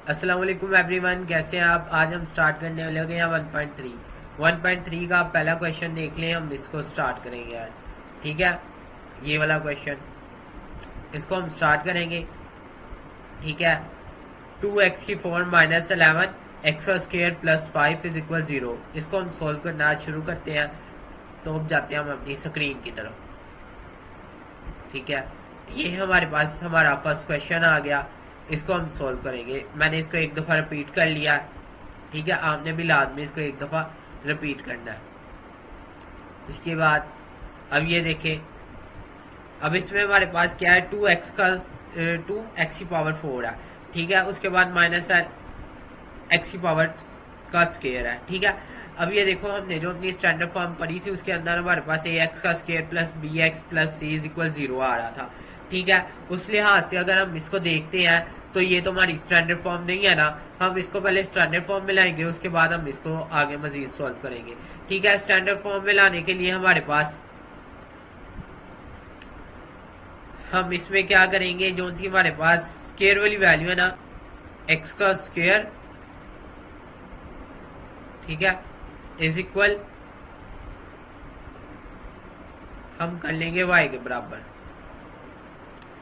अस्सलाम वालेकुम एवरीवन, कैसे हैं आप। आज हम स्टार्ट करने लगे हैं 1.3 का पहला क्वेश्चन देख लें। हम इसको स्टार्ट करेंगे आज, ठीक है। ये वाला क्वेश्चन, इसको हम स्टार्ट करेंगे, ठीक है। 2x⁴ minus 11 x square plus 5 is equal 0। इसको हम सोल्व करना आज शुरू करते हैं। तो अब जाते हैं हम अपनी स्क्रीन की तरफ, ठीक है। ये हमारे पास हमारा फर्स्ट क्वेश्चन आ गया। इसको हम सोल्व करेंगे। मैंने इसको एक दफ़ा रिपीट कर लिया, ठीक है। आपने भी लाजमी इसको एक दफ़ा रिपीट करना है। इसके बाद अब ये देखें, अब इसमें हमारे पास क्या है, 2x⁴ है, ठीक है। उसके बाद माइनस x⁴ का स्केयर है, ठीक है। अब ये देखो, हमने जो अपनी स्टैंडर्ड फॉर्म पढ़ी थी उसके अंदर हमारे पास ax² plus bx plus c is equal 0 आ रहा था, ठीक है। उस लिहाज से अगर हम इसको देखते हैं तो ये तो हमारी स्टैंडर्ड फॉर्म नहीं है ना। हम इसको पहले स्टैंडर्ड फॉर्म में लाएंगे, उसके बाद हम इसको आगे मजीद सॉल्व करेंगे, ठीक है। स्टैंडर्ड फॉर्म में लाने के लिए हमारे पास हम इसमें क्या करेंगे, जो सी हमारे पास स्केयर वाली वैल्यू है ना, एक्स का स्केयर, ठीक है, इज इक्वल हम कर लेंगे y के बराबर,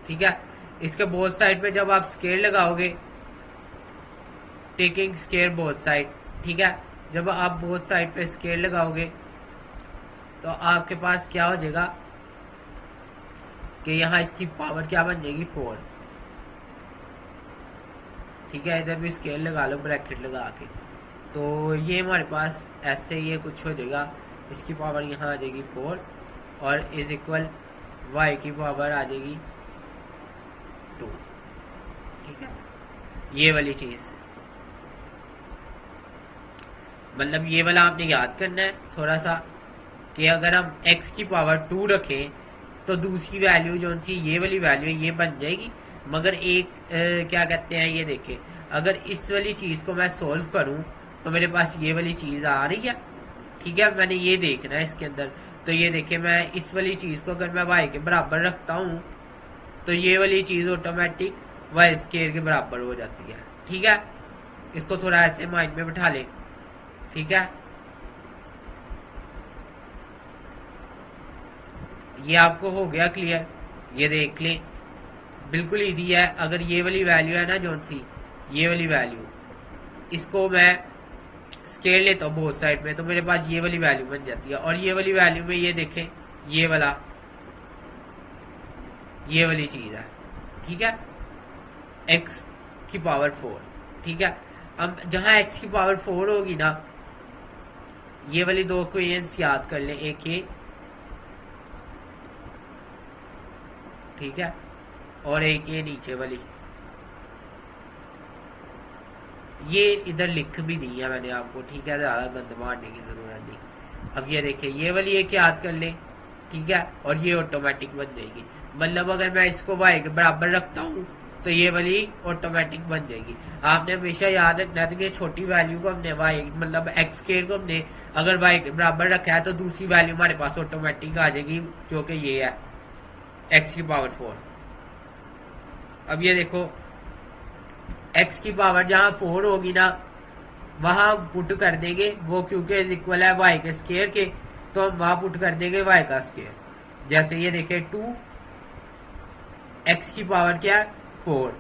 ठीक है। इसके बोथ साइड पे जब आप स्केयर लगाओगे, टेकिंग स्केयर बोथ साइड, ठीक है, जब आप बोथ साइड पे स्केयर लगाओगे तो आपके पास क्या हो जाएगा कि यहाँ इसकी पावर क्या बन जाएगी, 4, ठीक है। इधर भी स्केयर लगा लो ब्रैकेट लगा के, तो ये हमारे पास ऐसे ये कुछ हो जाएगा। इसकी पावर यहाँ आ जाएगी 4 और इज इक्वल y की पावर आ जाएगी 2, ठीक है। ये वाली चीज, मतलब ये वाला आपने याद करना है थोड़ा सा, कि अगर हम x की पावर 2 रखें तो दूसरी वैल्यू जो थी ये वाली वैल्यू ये बन जाएगी। मगर एक क्या कहते हैं, ये देखें, अगर इस वाली चीज को मैं सोल्व करूं तो मेरे पास ये वाली चीज आ रही है, ठीक है। मैंने ये देखना है इसके अंदर। तो ये देखें, मैं इस वाली चीज को अगर मैं y के बराबर रखता हूं तो ये वाली चीज ऑटोमेटिक y स्केयर के बराबर हो जाती है, ठीक है। इसको थोड़ा ऐसे माइंड में बिठा ले, ठीक है। ये आपको हो गया क्लियर, ये देख लें, बिल्कुल इजी है। अगर ये वाली वैल्यू है ना जो सी, ये वाली वैल्यू, इसको मैं स्केल लेता हूँ बोथ साइड में, तो मेरे पास ये वाली वैल्यू बन जाती है। और ये वाली वैल्यू में ये देखें, ये वाली चीज है, ठीक है, x की पावर 4, ठीक है। अब जहां x की पावर 4 होगी ना, ये वाली दो इक्वेशंस याद कर लें, एक ये, ठीक है, और एक ये नीचे वाली, ये इधर लिख भी दी है मैंने आपको, ठीक है, ज्यादा गंद मारने की जरूरत नहीं। अब ये देखिए, ये वाली एक याद कर ले, ठीक है, और ये ऑटोमेटिक बन जाएगी। मतलब अगर मैं इसको y के बराबर रखता हूँ तो ये वाली ऑटोमेटिक बन जाएगी। आपने हमेशा याद रखना था कि छोटी वैल्यू को हमने y मतलब x स्क्वायर को हमने अगर y के बराबर रखा है तो दूसरी वैल्यू हमारे पास ऑटोमेटिक आ जाएगी, जो कि ये है x की पावर 4। अब ये देखो, x की पावर जहां 4 होगी ना, वहां पुट कर देंगे वो, क्योंकि इक्वल है y के स्केयर के, तो हम वहां पुट कर देंगे y का स्केयर। जैसे ये देखे, 2x की पावर क्या है, 4,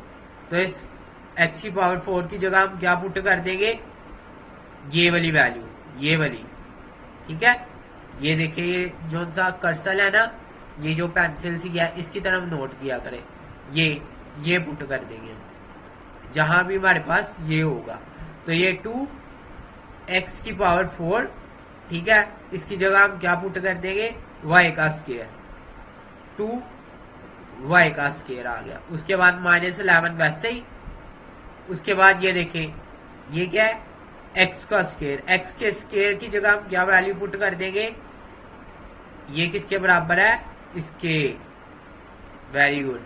तो इस x की पावर 4 की जगह हम क्या पुट कर देंगे, ये वाली वैल्यू, ये वाली, ठीक है। ये देखिए, ये जो सा कर्सर है ना, ये जो पेंसिल सी है, इसकी तरफ नोट किया करें, ये पुट कर देंगे जहां भी हमारे पास ये होगा। तो ये 2x की पावर 4, ठीक है, इसकी जगह हम क्या पुट कर देंगे, y का स्केयर, 2y का स्केयर आ गया। उसके बाद -11 वैसे ही। उसके बाद ये देखें, ये क्या है, x का स्केयर, x के स्केयर की जगह हम क्या वैल्यू पुट कर देंगे, ये किसके बराबर है, इसके, वेरी गुड।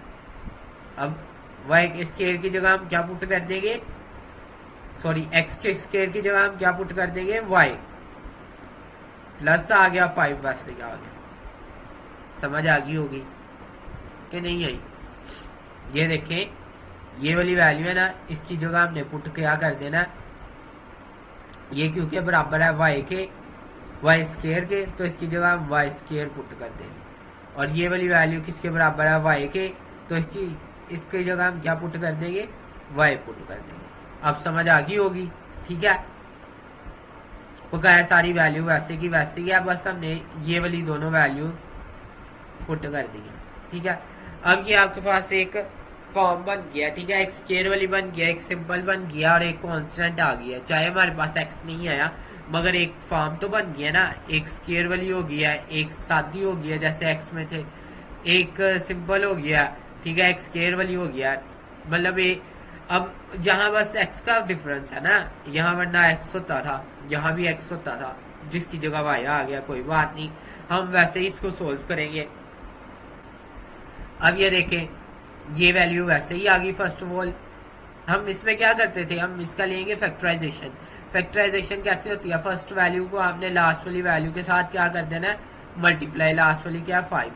अब y के स्केयर की जगह हम क्या पुट कर देंगे, सॉरी, x के स्केयर की जगह हम क्या पुट कर देंगे, y, प्लस आ गया 5, वैसे क्या आ गया, समझ आ गई होगी कि नहीं आई। ये देखें, ये वाली वैल्यू है ना, इसकी जगह हमने पुट क्या कर देना है, ये क्योंकि बराबर है वाई के, वाई स्केयर के, तो इसकी जगह हम वाई स्केयर पुट कर देंगे। और ये वाली वैल्यू किसके बराबर है, वाई के, तो इसकी जगह हम क्या पुट कर देंगे, वाई पुट कर देंगे। अब समझ आ गई होगी, ठीक है। पक्का है, सारी वैल्यू वैसे की वैसे ही है, बस हमने ये वाली दोनों वैल्यू पुट कर दी है, ठीक है। अब ये आपके पास एक फॉर्म बन गया, ठीक है, एक स्केयर वाली बन गया, एक सिंपल बन गया और एक कांस्टेंट आ गया। चाहे हमारे पास एक्स नहीं आया मगर एक फॉर्म तो बन गया ना, एक स्केयर वाली हो गया, एक सादी हो गया जैसे एक्स में थे, एक सिंपल हो गया, ठीक है, एक स्केयर वाली हो गया। मतलब अब जहां बस एक्स का डिफरेंस है ना, यहाँ वरना एक्स होता था, यहाँ भी एक्स होता था, जिसकी जगह वाई आ गया, कोई बात नहीं, हम वैसे ही इसको सोल्व करेंगे। अब ये देखें, ये वैल्यू वैसे ही आ गई। फर्स्ट ऑफ ऑल हम इसमें क्या करते थे, हम इसका लेंगे फैक्टराइजेशन। फैक्टराइजेशन कैसे होती है, फर्स्ट वैल्यू को आपने लास्ट वाली वैल्यू के साथ क्या कर देना है, मल्टीप्लाई, लास्ट वाली क्या 5,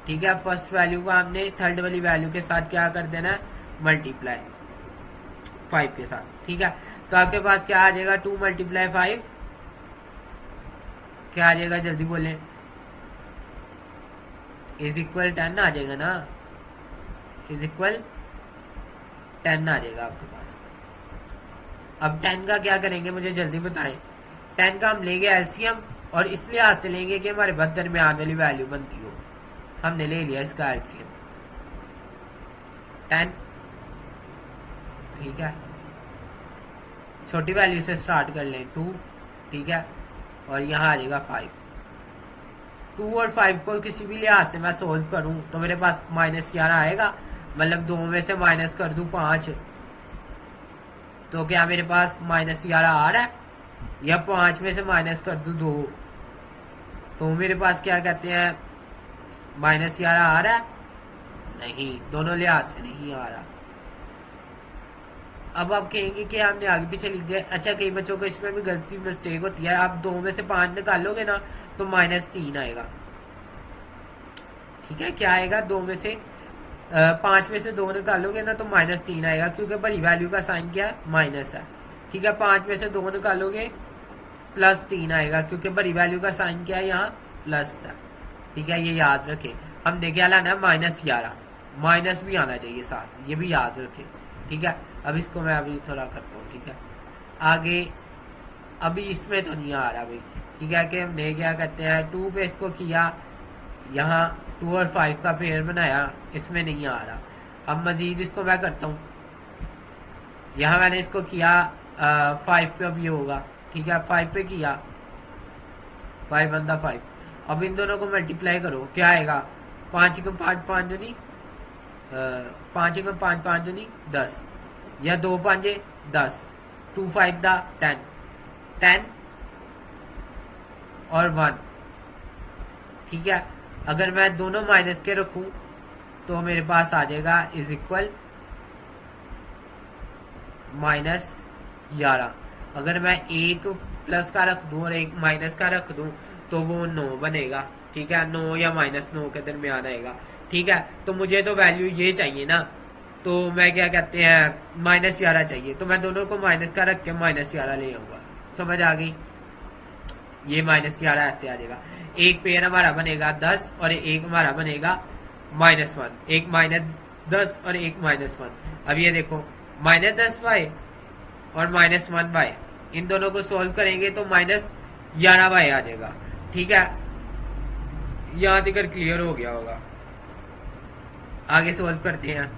ठीक है। फर्स्ट वैल्यू को आपने थर्ड वाली वैल्यू के साथ क्या कर देना है, मल्टीप्लाई 5 के साथ, ठीक है। तो आपके पास क्या आ जाएगा, 2 मल्टीप्लाई 5 क्या आ जाएगा, जल्दी बोले, इज इक्वल 10 आ जाएगा ना, इज इक्वल 10 आ जाएगा आपके पास। अब 10 का क्या करेंगे मुझे जल्दी बताएं। 10 का हम लेंगे एलसीएम और इस लिहाज से लेंगे कि हमारे बहुत दरमियान वाली वैल्यू बनती हो। हमने ले लिया इसका एलसीएम 10, ठीक है। छोटी वैल्यू से स्टार्ट कर लें 2, ठीक है, और यहाँ आ जाएगा 5। 2 और 5 को किसी भी लिहाज से मैं सोल्व करूं तो मेरे पास -11 आएगा। मतलब 2 में से माइनस कर दूं 5, तो क्या मेरे पास -11 आ रहा है, या 5 में से माइनस कर दूं 2, तो मेरे पास क्या कहते हैं -11 आ रहा है, नहीं, दोनों लिहाज से नहीं आ रहा। अब आप कहेंगे कि हमने आगे पीछे लिख दिया। अच्छा, कई बच्चों को इसमें भी गलती मिस्टेक होती है, आप 2 में से 5 निकालोगे ना तो -3 आएगा, ठीक है। क्या आएगा, 2 में से 5 में से 2 निकालोगे ना तो -3 आएगा, क्योंकि बड़ी वैल्यू का साइन क्या है, माइनस है, ठीक है। 5 में से 2 निकालोगे +3 आएगा, क्योंकि बड़ी वैल्यू का साइन क्या है, यहाँ प्लस है, ठीक है। ये याद रखें, हमने क्या लाना है, -11, माइनस भी आना चाहिए साथ, ये भी याद रखें, ठीक है। अब इसको मैं अभी थोड़ा करता हूँ, ठीक है। आगे अभी इसमें तो नहीं आ रहा भाई, ठीक है, कि हमने क्या कहते हैं 2 पे इसको किया, यहाँ 2 और 5 का पेयर बनाया, इसमें नहीं आ रहा। अब मजीद इसको मैं करता हूँ, यहाँ मैंने इसको किया 5 पे, अब ये होगा, ठीक है, 5 पे किया, 5 बंदा 5। अब इन दोनों को मल्टीप्लाई करो, क्या आएगा, 5 को 5 5 जो नहीं 5 को 5 5 जो नहीं 10, या 2 5 10, 2 5 दा 10, 10 और 1, ठीक है। अगर मैं दोनों माइनस के रखूं तो मेरे पास आ जाएगा इज इक्वल -11। अगर मैं एक प्लस का रख दूं और एक माइनस का रख दूं तो वो 9 बनेगा, ठीक है, 9 या -9 के दरमियान आएगा, ठीक है। तो मुझे तो वैल्यू ये चाहिए ना, तो मैं क्या कहते हैं -11 चाहिए, तो मैं दोनों को माइनस का रख के -11 ले आऊंगा। समझ आ गई, ये -11 ऐसे आ जाएगा। एक पेयर हमारा बनेगा 10 और एक हमारा बनेगा -1, एक -10 और एक -1। अब ये देखो -10y और -1y, इन दोनों को सोल्व करेंगे तो -11y आ जाएगा, ठीक है। यहां तक क्लियर हो गया होगा। आगे सोल्व करते हैं।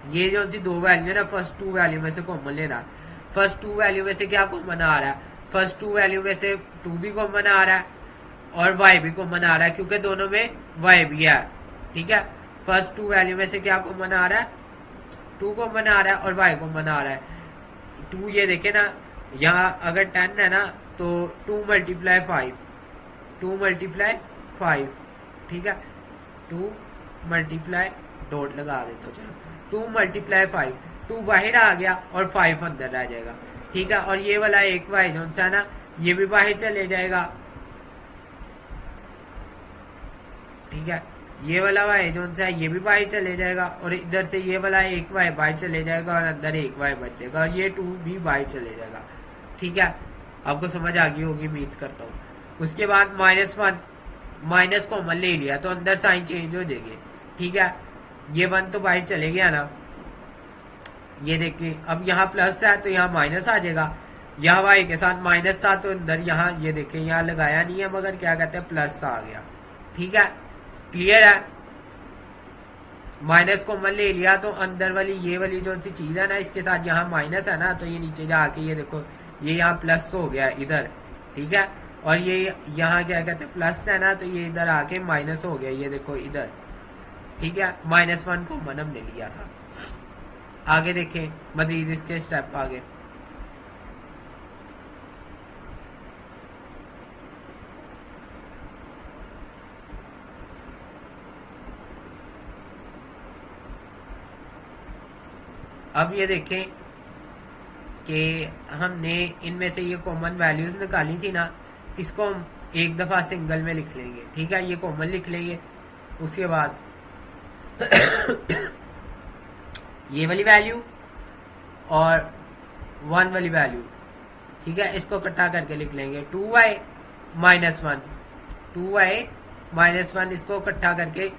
ये जो सी 2 वैल्यू है ना, फर्स्ट 2 वैल्यू में से कॉमन लेना। फर्स्ट 2 वैल्यू में से क्या कॉमन आ रहा है, फर्स्ट 2 वैल्यू में से 2 भी कॉमन आ रहा है और y भी कॉमन आ रहा है, क्योंकि दोनों में y भी है, ठीक है। फर्स्ट 2 वैल्यू में से क्या कॉमन आ रहा है, 2 कॉमन आ रहा है और y कॉमन आ रहा है। 2 ये देखे ना, यहाँ अगर 10 है ना तो 2 मल्टीप्लाई 5, 2 मल्टीप्लाई 5, ठीक है, 2 मल्टीप्लाई डॉट लगा देता हूँ, चलो 2 मल्टीप्लाई 5, 2 बाहर आ गया और 5 अंदर रह जाएगा, ठीक है। और ये वाला एक वाई जो है ना, ये भी बाहर चले जाएगा, ठीक है, ये वाला वाई जो सा है ये भी बाहर चले जाएगा, और इधर से ये वाला एक वाई बाहर चले जाएगा और अंदर एक वाई बचेगा, और ये 2 भी बाहर चले जाएगा। ठीक है, आपको समझ आ गई होगी उम्मीद करता हूँ। उसके बाद -1 माइनस कॉमन ले लिया तो अंदर साइन चेंज हो जाएगी। ठीक है, ये 1 तो बाहर चले गया ना, ये देखिए अब यहाँ प्लस है तो यहाँ माइनस आ जाएगा, यहाँ वाई के साथ माइनस था तो अंदर यहाँ ये देखिए यहाँ लगाया नहीं है मगर क्या कहते हैं प्लस आ गया। ठीक है, क्लियर है। माइनस कॉमन ले लिया तो अंदर वाली ये वाली जो सी चीज है ना इसके साथ यहाँ माइनस है ना, तो ये नीचे जाके ये देखो ये यहाँ प्लस हो गया इधर। ठीक है, और ये यहाँ क्या कहते हैं प्लस है ना, तो ये इधर आके माइनस हो गया, ये देखो इधर। ठीक है, -1 कॉमन हमने लिया था। आगे देखें मजीद इसके स्टेप आगे। अब ये देखें कि हमने इनमें से ये कॉमन वैल्यूज निकाली थी ना, इसको हम एक दफा सिंगल में लिख लेंगे। ठीक है, ये कॉमन लिख लेंगे। उसके बाद ये वाली वैल्यू और 1 वाली वैल्यू, ठीक है, इसको इकट्ठा करके लिख लेंगे 2y -1, 2y -1 इसको इकट्ठा करके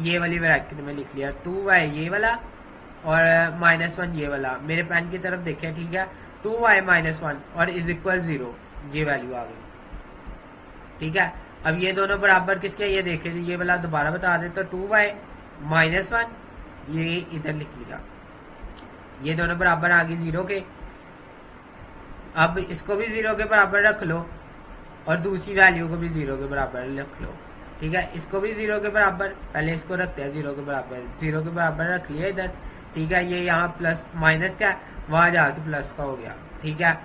ये वाली ब्रैकेट में लिख लिया, 2y ये वाला और -1 ये वाला। मेरे पेन की तरफ देखें। ठीक है, 2y -1 और इज इक्वल 0, ये वैल्यू आ गई। ठीक है, अब ये दोनों बराबर किसके, ये देखे ये वाला दोबारा बता दे तो 2y -1 ये इधर लिख लिया, ये दोनों बराबर आ गए 0 के। अब इसको भी 0 के बराबर रख लो और दूसरी वैल्यू को भी 0 के बराबर रख लो। ठीक है, इसको भी 0 के बराबर, पहले इसको रखते हैं 0 के बराबर, 0 के बराबर रख लिया इधर। ठीक है, ये यहाँ प्लस माइनस का वहां जाके प्लस का हो गया। ठीक है,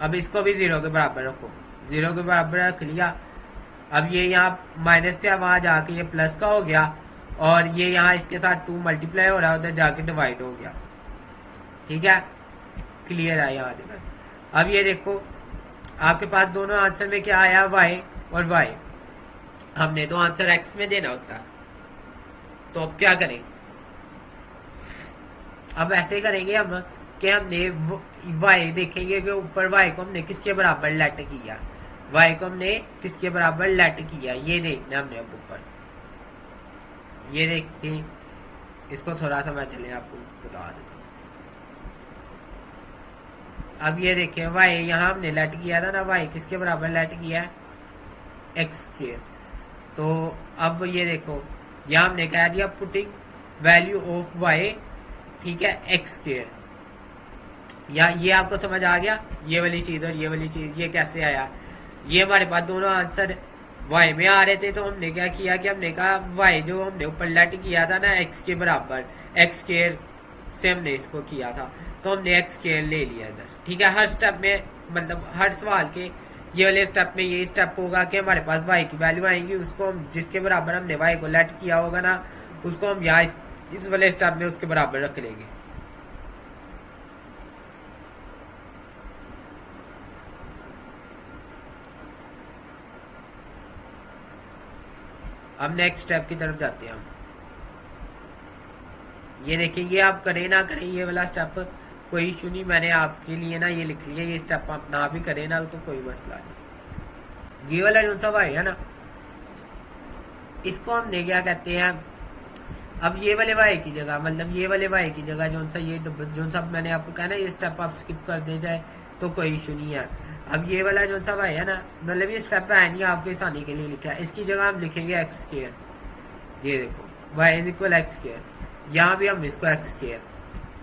अब इसको भी 0 के बराबर रखो, 0 के बराबर रख लिया। अब ये यहाँ माइनस का वहां जाके ये प्लस का हो गया, और ये यहाँ इसके साथ 2 मल्टीप्लाई हो रहा है, उधर जाके डिवाइड हो गया। ठीक है, क्लियर है यहाँ तक। अब ये देखो आपके पास दोनों आंसर में क्या आया, y और y। हमने तो आंसर x में देना होता, तो अब क्या करें, अब ऐसे करेंगे हम कि हमने y देखेंगे कि ऊपर y को हमने किसके बराबर लेट किया, y को हमने किसके बराबर लेट किया, ये देखना हमने अब ऊपर। ये देखते इसको थोड़ा सा मैं चले आपको बता देता हूँ। अब ये देखिए y यहाँ हमने लेट किया था ना, y किसके बराबर लेट किया है, x²। तो अब ये देखो यहाँ हमने कह दिया पुटिंग वैल्यू ऑफ y, ठीक है, x²। या ये आपको समझ आ गया, ये वाली चीज और ये वाली चीज ये कैसे आया। ये हमारे पास दोनों आंसर y में आ रहे थे, तो हमने क्या किया कि हमने कहा y जो हमने ऊपर लेट किया था ना x के बराबर, x² से हमने इसको किया था, तो हमने x² ले लिया इधर। ठीक है, हर स्टेप में मतलब हर सवाल के ये वाले स्टेप में ये स्टेप होगा कि हमारे पास y की वैल्यू आएगी, उसको हम जिसके बराबर हमने y को लेट किया होगा ना, उसको हम यहाँ इस वाले स्टेप में उसके बराबर रख लेंगे। अब नेक्स्ट स्टेप की तरफ जाते हैं हम। ये देखिए ये आप करें ना करें ये वाला स्टेप कोई इशू नहीं, मैंने आपके लिए ना ये लिख लिया, ये स्टेप आप ना भी करें ना तो कोई मसला नहीं। ये वाला जो सा है ना, इसको हमने क्या कहते हैं, अब ये वाले वाई की जगह मतलब ये वाले वाई की जगह जो सा ये जो सा मैंने आपको कहा ना ये स्टेप आप स्किप कर दे जाए तो कोई इशू नहीं है। अब ये वाला जो सा वाई है ना, मतलब ये स्टेप है नहीं, आपके आसानी के लिए लिखा है, इसकी जगह हम लिखेंगे x²। ये देखो y इज इक्वल x², यहाँ भी हम इसको x²।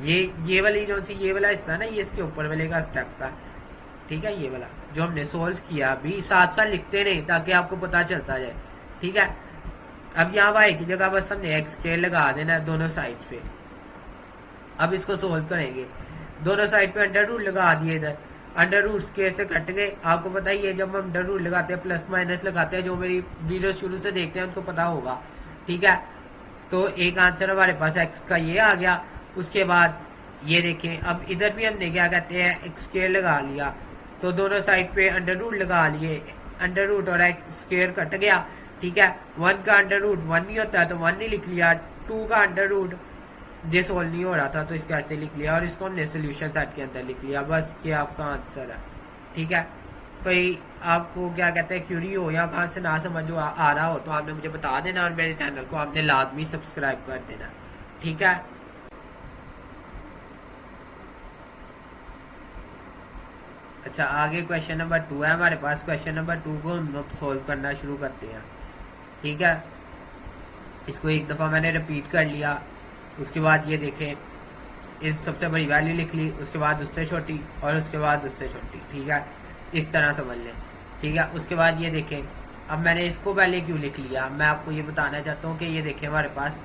ये वाली जो थी ये वाला हिस्सा ना, ये इसके ऊपर वाले का स्टेप था। ठीक है, ये वाला जो हमने सोल्व किया अभी साथ साथ लिखते नहीं ताकि आपको पता चलता जाए। ठीक है, अब यहाँ y की जगह बस हमने x² लगा देना है दोनों साइड पे। अब इसको सोल्व करेंगे, दोनों साइड पे अंडर रूट लगा दिए, इधर अंडर रूट स्क्वायर से कट गए। आपको पता ही है जब हम अंडर रूट लगाते हैं प्लस माइनस लगाते हैं, जो मेरी वीडियो शुरू से देखते हैं उनको पता होगा। ठीक है, तो एक आंसर हमारे पास x का ये आ गया। उसके बाद ये देखें अब इधर भी हमने क्या कहते हैं x² लगा लिया, तो दोनों साइड पे अंडर रूट लगा लिए, अंडर रूट और x² कट गया, ठीक है। 1 का अंडर रूट 1 नहीं होता है तो 1 नहीं लिख लिया, 2 का अंडर रूट ये सोल्व नहीं हो रहा था तो इसको ऐसे लिख लिया और इसको हमने सोल्यूशन सेट के अंदर लिख लिया। बस ये आपका आंसर है, ठीक है। कोई आपको क्या कहते हैं क्यूरी हो या कहाँ से ना समझ आ रहा हो तो आपने मुझे बता देना और मेरे चैनल को आपने लाजमी सब्सक्राइब कर देना, ठीक है। अच्छा, आगे क्वेश्चन नंबर 2 है हमारे पास। क्वेश्चन नंबर 2 को हम सोल्व करना शुरू करते हैं, ठीक है। इसको एक दफ़ा मैंने रिपीट कर लिया, उसके बाद ये देखें इस सबसे बड़ी वैल्यू लिख ली, उसके बाद उससे छोटी और उसके बाद उससे छोटी, ठीक है। इस तरह समझ लें, ठीक है। उसके बाद ये देखें, अब मैंने इसको पहले क्यों लिख लिया, मैं आपको ये बताना चाहता हूँ कि ये देखें हमारे पास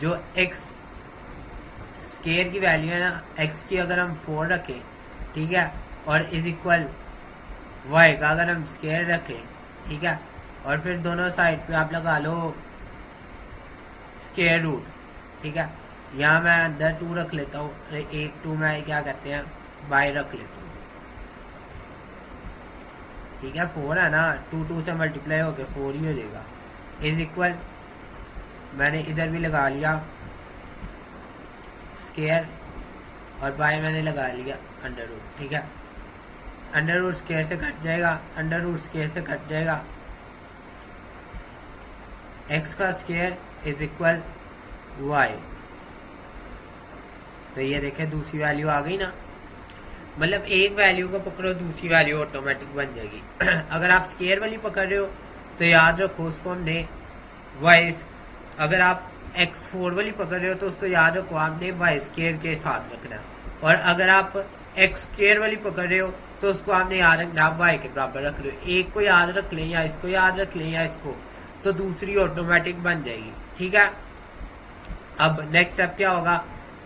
जो एक्स स्केयर की वैल्यू है ना, एक्स की अगर हम 4 रखें, ठीक है, और इज इक्वल वाई का अगर हम स्केयर रखें, ठीक है, और फिर दोनों साइड पे आप लगा लो स्केयर रूट, ठीक है। यहाँ मैं अंदर 2 रख लेता हूँ, एक 2 मैं क्या कहते हैं बाय रख लेता हूँ, ठीक है। 4 है ना, 2 से मल्टीप्लाई होके 4 ही हो जाएगा। इज इक्वल मैंने इधर भी लगा लिया स्केयर और बाय मैंने लगा लिया अंडर रूट, ठीक है। अंडर रूट स्केयर से कट जाएगा, अंडर रूट स्केयर से कट जाएगा, एक्स का स्केयर इज इक्वल वाई। तो ये देखें दूसरी वैल्यू आ गई ना, मतलब एक वैल्यू को पकड़ो दूसरी वैल्यू ऑटोमेटिक बन जाएगी। अगर आप स्केयर वाली पकड़ रहे हो तो याद रखो उसको हमने वाई, अगर आप x4 वाली पकड़ रहे हो तो उसको याद रखो आपने वाई स्केयर के साथ रखना है, और अगर आप एक्स स्केयर वाली पकड़ रहे हो तो उसको आपने याद रखना आप वाई के बराबर रख रहे हो। एक को याद रख लें या इसको याद रख लें या इसको, तो दूसरी ऑटोमेटिक बन जाएगी, ठीक है। अब नेक्स्ट स्टेप क्या होगा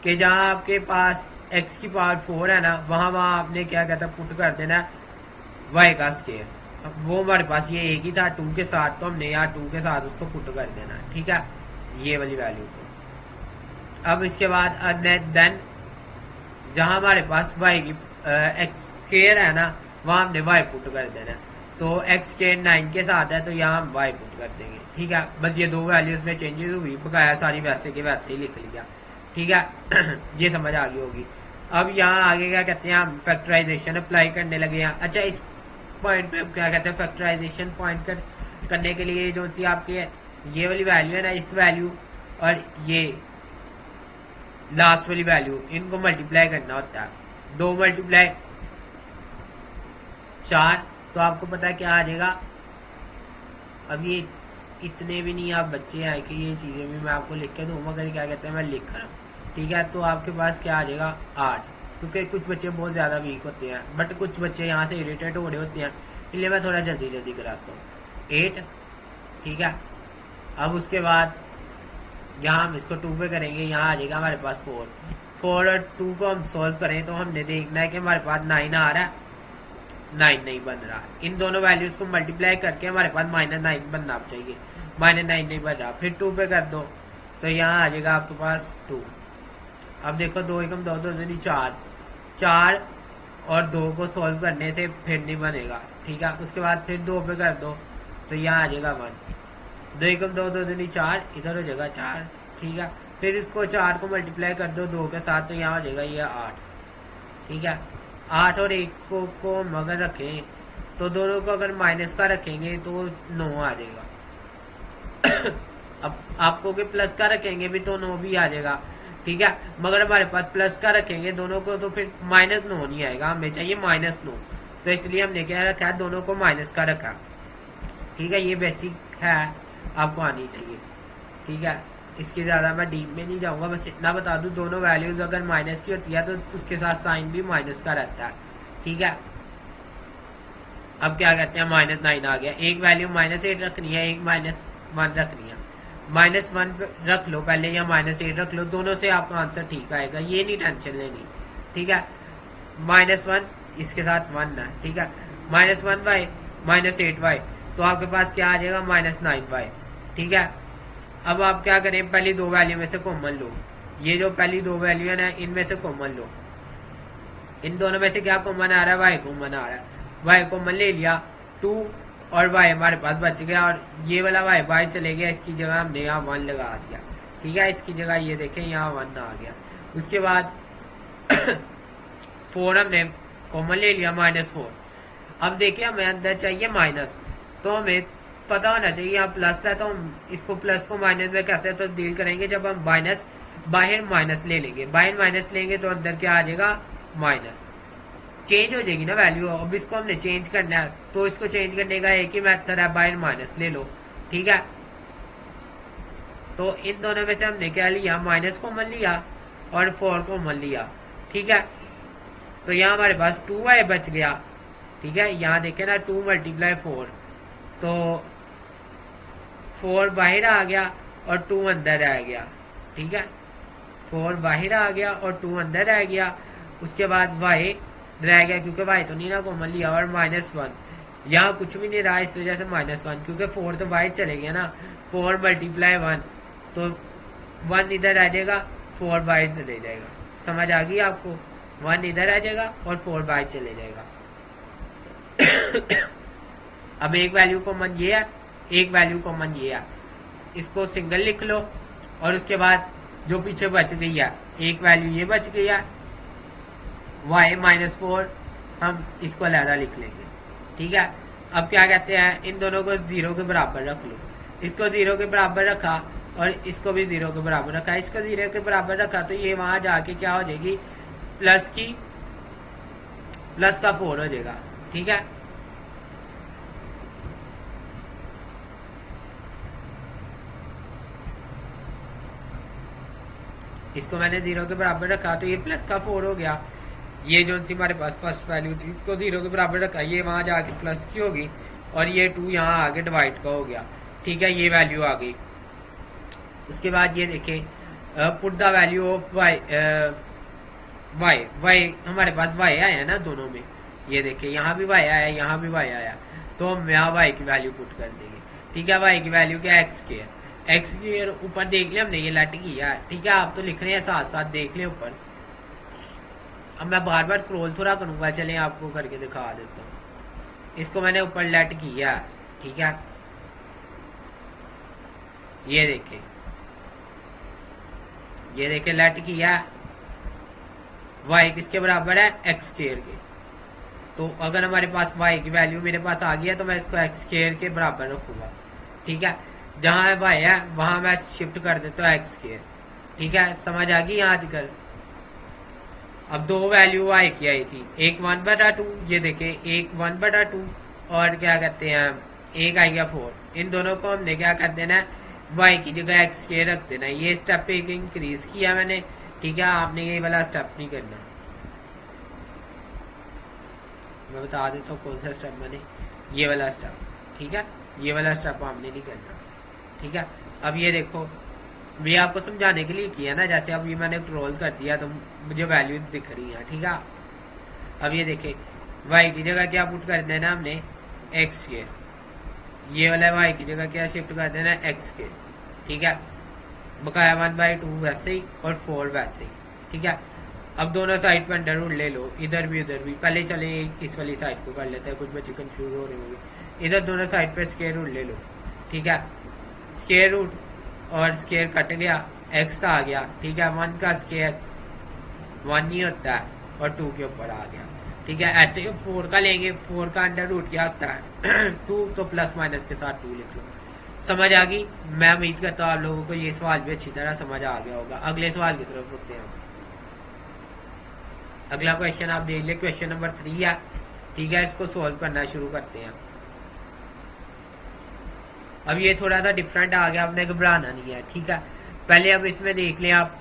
कि जहां आपके पास x की पावर 4 है ना, वहां आपने क्या कहता है पुट कर देना y का स्केयर। अब वो हमारे पास ये एक ही था 2 के साथ, तो हमने यहाँ 2 के साथ उसको पुट कर देना, ठीक है, ये वाली वैल्यू को। अब इसके बाद देन जहां हमारे पास y की x स्केयर है ना, वहां हमने y पुट कर देना। तो x स्केयर 9 के साथ है तो यहाँ हम y पुट कर देंगे, ठीक है। बस ये 2 वैल्यूज में चेंजेस हुई, बकाया सारी वैसे के वैसे ही लिख लिया, ठीक है। ये समझ आ गई होगी। अब यहाँ आगे क्या कहते हैं हम फैक्टराइजेशन अप्लाई करने लगे हैं। अच्छा, इस पॉइंट पे क्या कहते हैं फैक्टराइजेशन पॉइंट करने के लिए जो सी आपकी ये वाली वैल्यू है ना, इस वैल्यू और ये लास्ट वाली वैल्यू इनको मल्टीप्लाई करना होता है। 2 मल्टीप्लाई 4, तो आपको पता है क्या आ जाएगा। अब ये इतने भी नहीं आप बच्चे हैं कि ये चीजें भी मैं आपको लिख के दूँ, मगर क्या कहते हैं मैं लिख रहा हूँ, ठीक है। तो आपके पास क्या आ जाएगा 8, क्योंकि कुछ बच्चे बहुत ज्यादा वीक होते हैं, बट कुछ बच्चे यहाँ से इरिटेट हो रहे होते हैं, इसलिए मैं थोड़ा जल्दी जल्दी कराता हूँ। 8, ठीक है। अब उसके बाद यहाँ हम इसको 2 पे करेंगे, यहाँ आ जाएगा हमारे पास 4 और 2 को हम सोल्व करें तो हमने देखना है कि हमारे पास 9 आ रहा है, 9 नहीं बन रहा। इन दोनों वैल्यूज को मल्टीप्लाई करके हमारे पास -9 बनना चाहिए, -9 नहीं बन रहा। फिर 2 पे कर दो तो यहाँ आ जाएगा आपके पास 2। अब देखो 2 एकम 2 2 नहीं 4 और 2 को सोल्व करने से फिर नहीं बनेगा, ठीक है। उसके बाद फिर 2 पे कर दो तो यहाँ आ जाएगा 1। 2 एकम 2 2 नहीं 4, इधर हो जाएगा 4, ठीक है। फिर इसको 4 को मल्टीप्लाई कर दो 2 के साथ तो यहाँ हो जाएगा ये 8, ठीक है। 8 और 1 को हम अगर रखें तो दोनों को अगर माइनस का रखेंगे तो 9 आ जाएगा। अब आपको कि प्लस का रखेंगे भी तो 9 भी आ जाएगा, ठीक है। मगर हमारे पास प्लस का रखेंगे दोनों को तो फिर -9 नहीं आएगा, हमें चाहिए -9, तो इसलिए हमने क्या रखा है दोनों को माइनस का रखा, ठीक है। ये बेसिक है, आपको आनी चाहिए, ठीक है। इसके ज्यादा मैं डीप में नहीं जाऊंगा, बस इतना बता दूं दोनों वैल्यूज अगर माइनस की होती है तो उसके साथ साइन भी माइनस का रहता है, ठीक है। अब क्या कहते हैं -9 आ गया, एक वैल्यू -8 रखनी है, एक -1 रखनी है। -1 रख लो पहले या -8 रख लो, दोनों से आपका आंसर ठीक आएगा, ये नहीं टेंशन लेनी, ठीक है। -1 इसके साथ 1 है, ठीक है। -1y -8y, तो आपके पास क्या आ जाएगा -9y, ठीक है। अब आप क्या करें, पहली 2 वैल्यू में से कॉमन लो, ये जो पहली 2 वैल्यू है ना इनमें से कॉमन लो। इन दोनों में से क्या कॉमन आ रहा है, y कॉमन आ रहा है, y कॉमन ले लिया। 2 और वाई हमारे पास बच गया, और ये वाला वाई बाहर चले गया, इसकी जगह हमने यहाँ 1 लगा दिया। ठीक है, इसकी जगह ये देखें यहाँ 1 आ गया। उसके बाद 4 हमने कॉमन ले लिया, -4। अब देखिए हमें अंदर चाहिए माइनस, तो हमें पता होना चाहिए यहाँ प्लस है, तो हम इसको प्लस को माइनस में कैसे तब्दील करेंगे, जब हम बाहर माइनस ले लेंगे, बाहर माइनस लेंगे तो अंदर क्या आ जाएगा, माइनस। चेंज हो जाएगी ना वैल्यू। अब इसको हमने चेंज करना है, तो इसको चेंज करने का एक ही मेथड है, बाहर माइनस ले लो। ठीक है, तो इन दोनों में से हमने क्या लिया, माइनस कॉमन लिया और 4 कॉमन लिया। ठीक है, तो यहाँ हमारे पास 2y बच गया। ठीक है, यहाँ देखे ना 2 × 4, तो 4 बाहर आ गया और 2 अंदर आ गया। ठीक है, 4 बाहर आ गया और 2 अंदर आ गया। उसके बाद y रह गया, क्योंकि y तो नहीं ना कॉमन लिया, और -1 यहाँ कुछ भी नहीं रहा, इस वजह से -1, क्योंकि 4 तो बाहर चले गया ना। 4 × 1, तो 1 इधर आ जाएगा, 4 बाहर चले जाएगा। समझ आ गई आपको, 1 इधर आ जाएगा और 4 बाहर चले जाएगा। अब एक वैल्यू कॉमन ये है, एक वैल्यू कॉमन ये है, इसको सिंगल लिख लो, और उसके बाद जो पीछे बच गई है, एक वैल्यू ये बच गई है y -4, हम इसको अलग लिख लेंगे। ठीक है, अब क्या कहते हैं, इन दोनों को 0 के बराबर रख लो। इसको 0 के बराबर रखा और इसको भी 0 के बराबर रखा, इसको 0 के बराबर रखा, तो ये वहां जाके क्या हो जाएगी, प्लस का 4 हो जाएगा। ठीक है, इसको मैंने 0 के बराबर रखा, तो ये प्लस का 4 हो गया। ये जो सी हमारे पास फर्स्ट वैल्यू थी, इसको 0 के बराबर रखा, ये वहां जाके प्लस की होगी, और ये 2 यहाँ आगे डिवाइड का हो गया। ठीक है, ये वैल्यू आ गई। उसके बाद ये देखें, put the value of Y हमारे पास y आया ना दोनों में, ये देखिए यहाँ भी y आया, यहाँ भी y आया, तो हम यहाँ y की वैल्यू पुट कर देंगे। ठीक है, y की वैल्यू क्या है, x स्क्वायर ऊपर देख लिया हमने, ये लेट किया। ठीक है, आप तो लिख रहे हैं साथ साथ देख लें ऊपर। अब मैं बार बार स्क्रॉल थोड़ा करूंगा, चलें आपको करके दिखा देता हूँ। इसको मैंने ऊपर लेट किया। ठीक है, ये देखे लेट किया, y किसके बराबर है, x स्क्वायर के। तो अगर हमारे पास y की वैल्यू मेरे पास आ गई है, तो मैं इसको x स्क्वायर के बराबर रखूंगा। ठीक है, जहां y है वहां मैं शिफ्ट कर देता हूँ x स्क्वायर। ठीक है, समझ आ गई यहाँ तक। अब 2 वैल्यू y की आई थी, एक 1/2, ये देखे एक 1/2, और क्या कहते हैं एक आई गया 4। इन दोनों को हमने क्या कर देना, y की जगह x स्क्वायर रख देना। ये स्टेप एक इंक्रीज किया मैंने। ठीक है, आपने ये वाला स्टेप नहीं करना। मैं बता देता हूँ कौन सा स्टेप मैंने, ये वाला स्टेप। ठीक है, ये वाला स्टेप आपने नहीं करना। ठीक है, अब ये देखो, मैं आपको समझाने के लिए किया ना, जैसे अब ये मैंने स्क्रॉल कर दिया तो मुझे वैल्यू दिख रही है। ठीक है, अब ये देखे y की जगह क्या पुट कर देना हमने, x के, ये वाला y की जगह क्या शिफ्ट कर देना, x के। ठीक है, बकाया 1/2 वैसे ही और 4 वैसे ही। ठीक है, अब दोनों साइड पर अंडर रूट ले लो, इधर भी उधर भी। पहले चले इस वाली साइड को कर लेते हैं, कुछ बच्चे कंफ्यूज हो रहे होंगे। इधर दोनों साइड पे स्क्वायर रूट ले लो। ठीक है, स्क्वायर रूट और स्क्वायर कट गया, x आ गया। ठीक है, 1 का स्क्वायर 1 ही होता है और 2 के ऊपर आ गया। ठीक है, ऐसे ही 4 का लेंगे, 4 का अंडर रूट क्या होता है 2, तो प्लस माइनस के साथ 2 लिख लो। समझ आ गई? मैं उम्मीद करता हूँ आप लोगों को ये सवाल भी अच्छी तरह समझ आ गया होगा। अगले सवाल की तरफ रुकते हैं। अगला क्वेश्चन आप देख ले, क्वेश्चन नंबर 3 है। ठीक है, इसको सॉल्व करना शुरू करते हैं। अब ये थोड़ा सा डिफरेंट आ गया, आपने घबराना नहीं है। ठीक है, पहले अब इसमें देख लें आप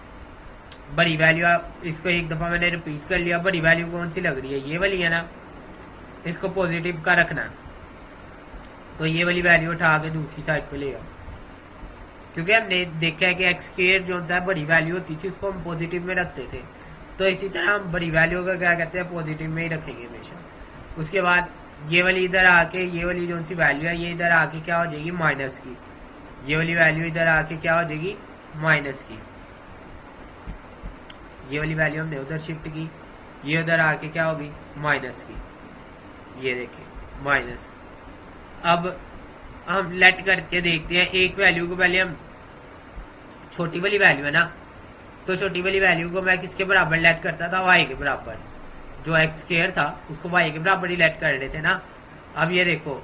बड़ी वैल्यू, आप इसको एक दफा मैंने रिपीट कर लिया। बड़ी वैल्यू कौन सी लग रही है, ये वाली है ना, इसको पॉजिटिव का रखना, तो ये वाली वैल्यू उठा के दूसरी साइड पे ले आओ, क्योंकि हमने देखा है कि एक्स स्क्वायर जो होता है बड़ी वैल्यू होती थी, उसको हम पॉजिटिव में रखते थे। तो इसी तरह हम बड़ी वैल्यू का क्या कहते हैं, पॉजिटिव में ही रखेंगे हमेशा। उसके बाद ये वाली इधर आके, ये वाली जो सी वैल्यू है ये इधर आके क्या हो जाएगी, माइनस की। ये वाली वैल्यू इधर आके क्या हो जाएगी, माइनस की। ये वाली वैल्यू हमने उधर शिफ्ट की, ये उधर आके क्या होगी, माइनस की। ये देखिए माइनस। अब हम लेट करके देखते हैं। एक वैल्यू को पहले हम, छोटी वाली वैल्यू है ना, तो छोटी वाली वैल्यू को मैं किसके बराबर लेट करता था, वाई के बराबर। जो एक्स स्क्वायर था उसको वाई के बराबर ही लेट कर रहे थे ना। अब ये देखो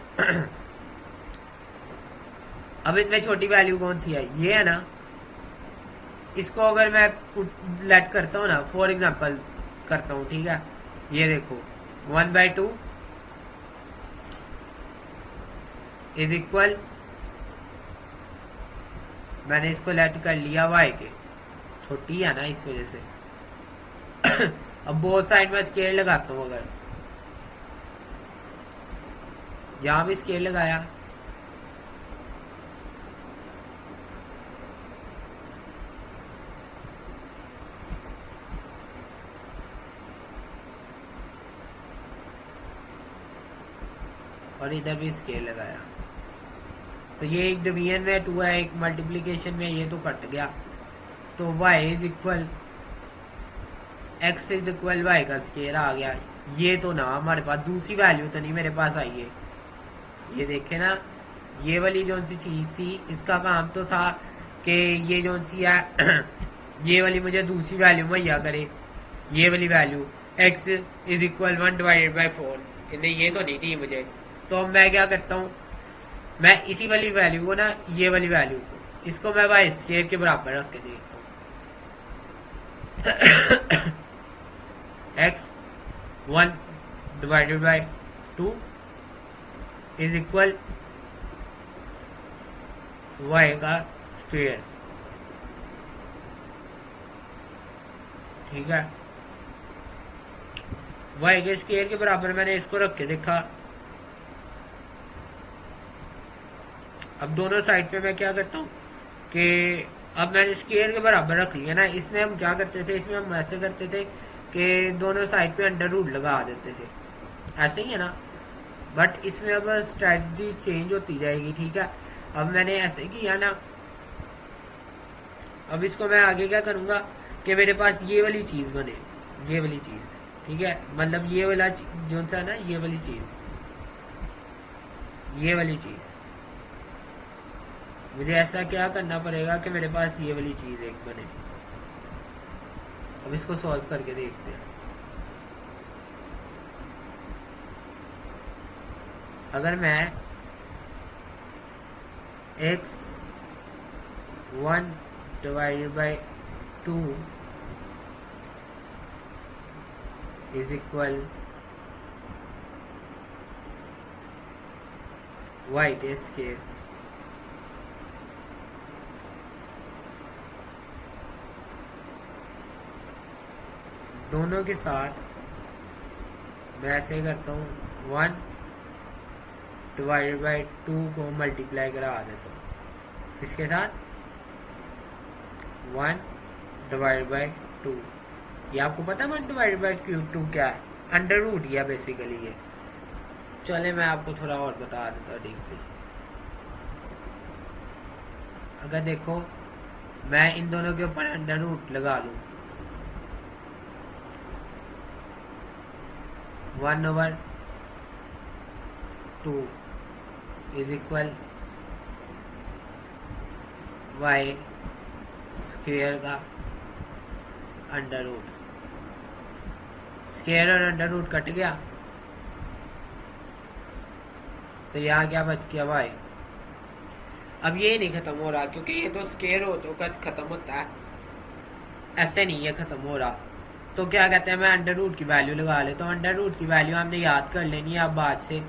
अब इसमें छोटी वैल्यू कौन सी है, ये है ना। इसको अगर मैं लेट करता हूँ ना, फॉर एग्जाम्पल करता हूँ, ठीक है, ये देखो 1/2 इज इक्वल, मैंने इसको लेट कर लिया वाई के, छोटी है ना इस वजह से। अब बोथ साइड में स्केल लगाता हूँ, अगर यहां भी स्केल लगाया, और इधर भी स्केल लगाया, तो ये एक डिवीजन में 2 है, एक मल्टीप्लीकेशन में, ये तो कट गया। तो y is equal x is equal y का स्केल आ गया। ये तो ना हमारे पास दूसरी वैल्यू तो नहीं मेरे पास आई है, ये देखे ना, ये वाली जो सी चीज थी इसका काम तो था कि ये जो सी है ये वाली मुझे दूसरी वैल्यू मुहैया करे, ये वाली वैल्यू x इज इक्वल 1/4, ये तो नहीं थी मुझे। तो अब मैं क्या करता हूँ, मैं इसी वाली वैल्यू को ना, ये वाली वैल्यू को, इसको मैं वाई स्क्वायर के बराबर रख के देखता हूँ। x 1/2 इज इक्वल y का स्क्वायर, ठीक है। y के स्क्वायर के बराबर मैंने इसको रख के देखा। अब दोनों साइड पे मैं क्या करता हूँ कि अब मैंने स्क्वायर के बराबर रख लिया ना। इसमें हम क्या करते थे, इसमें हम ऐसे करते थे कि दोनों साइड पे अंडर रूट लगा देते थे, ऐसे ही है ना। बट इसमें अब स्ट्रेटजी चेंज होती जाएगी, ठीक है। अब मैंने ऐसे किया ना, अब इसको मैं आगे क्या करूंगा कि मेरे पास ये वाली चीज बने, ये वाली चीज, ठीक है, मतलब ये वाला जो सा ना, ये वाली चीज, ये वाली चीज, मुझे ऐसा क्या करना पड़ेगा कि मेरे पास ये वाली चीज एक बने। अब इसको सॉल्व करके देखते हैं। अगर मैं x 1/2 इज इक्वल y के स्क्वायर, दोनों के साथ मैं ऐसे करता हूँ, 1/2 को मल्टीप्लाई करा देता हूँ, किसके साथ, 1/2। ये आपको पता है 1/2 क्या है, अंडर रूट किया बेसिकली ये। चले मैं आपको थोड़ा और बता देता हूँ डीपली। अगर देखो मैं इन दोनों के ऊपर अंडर रूट लगा लूँ, 1/2 इज इक्वल y स्क्वायर का अंडर रूट, स्क्वायर और अंडर रूट कट गया, तो यहाँ क्या बच गया, y। अब ये नहीं खत्म हो रहा क्योंकि ये तो स्क्वायर हो तो खत्म होता है, ऐसे नहीं है खत्म हो रहा। तो क्या कहते हैं, मैं अंडर रूट की वैल्यू लगा लेता हूँ। अंडर रूट की वैल्यू हमने याद कर लेनी है अब बाद से,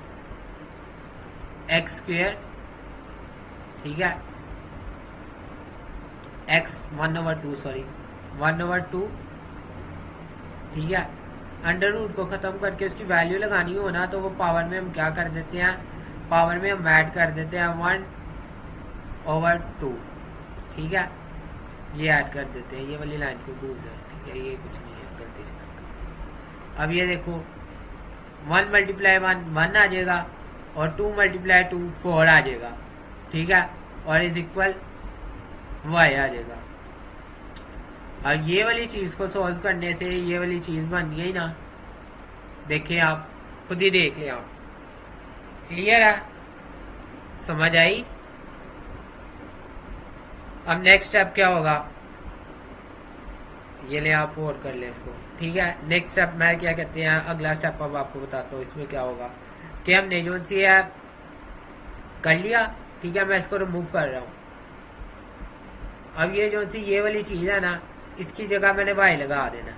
एक्स स्क्वायर, ठीक है, x 1/2 सॉरी 1/2, ठीक है। अंडर रूट को खत्म करके उसकी वैल्यू लगानी हो ना, तो वो पावर में हम क्या कर देते हैं, पावर में हम ऐड कर देते हैं 1/2, ठीक है, ये ऐड कर देते हैं, ये वाली लाइन को भूल गए, ठीक है, ये कुछ नहीं है, गलती से। अब ये देखो 1 × 1 आ जाएगा और 2 × 2 4 आ जाएगा, ठीक है, और इज इक्वल y आ जाएगा। अब ये वाली चीज को सॉल्व करने से ये वाली चीज बन गई ना, देखिए आप खुद ही देख ले आप, क्लियर है। समझ आई? अब नेक्स्ट स्टेप क्या होगा, ये ले आप और कर ले इसको, ठीक है। नेक्स्ट स्टेप मैं क्या कहते हैं, अगला स्टेप अब आपको बताता हूँ। इसमें क्या होगा कि हमने जो सी है कर लिया, ठीक है। मैं इसको रिमूव कर रहा हूँ। अब ये जो सी ये वाली चीज है ना, इसकी जगह मैंने वाई लगा देना,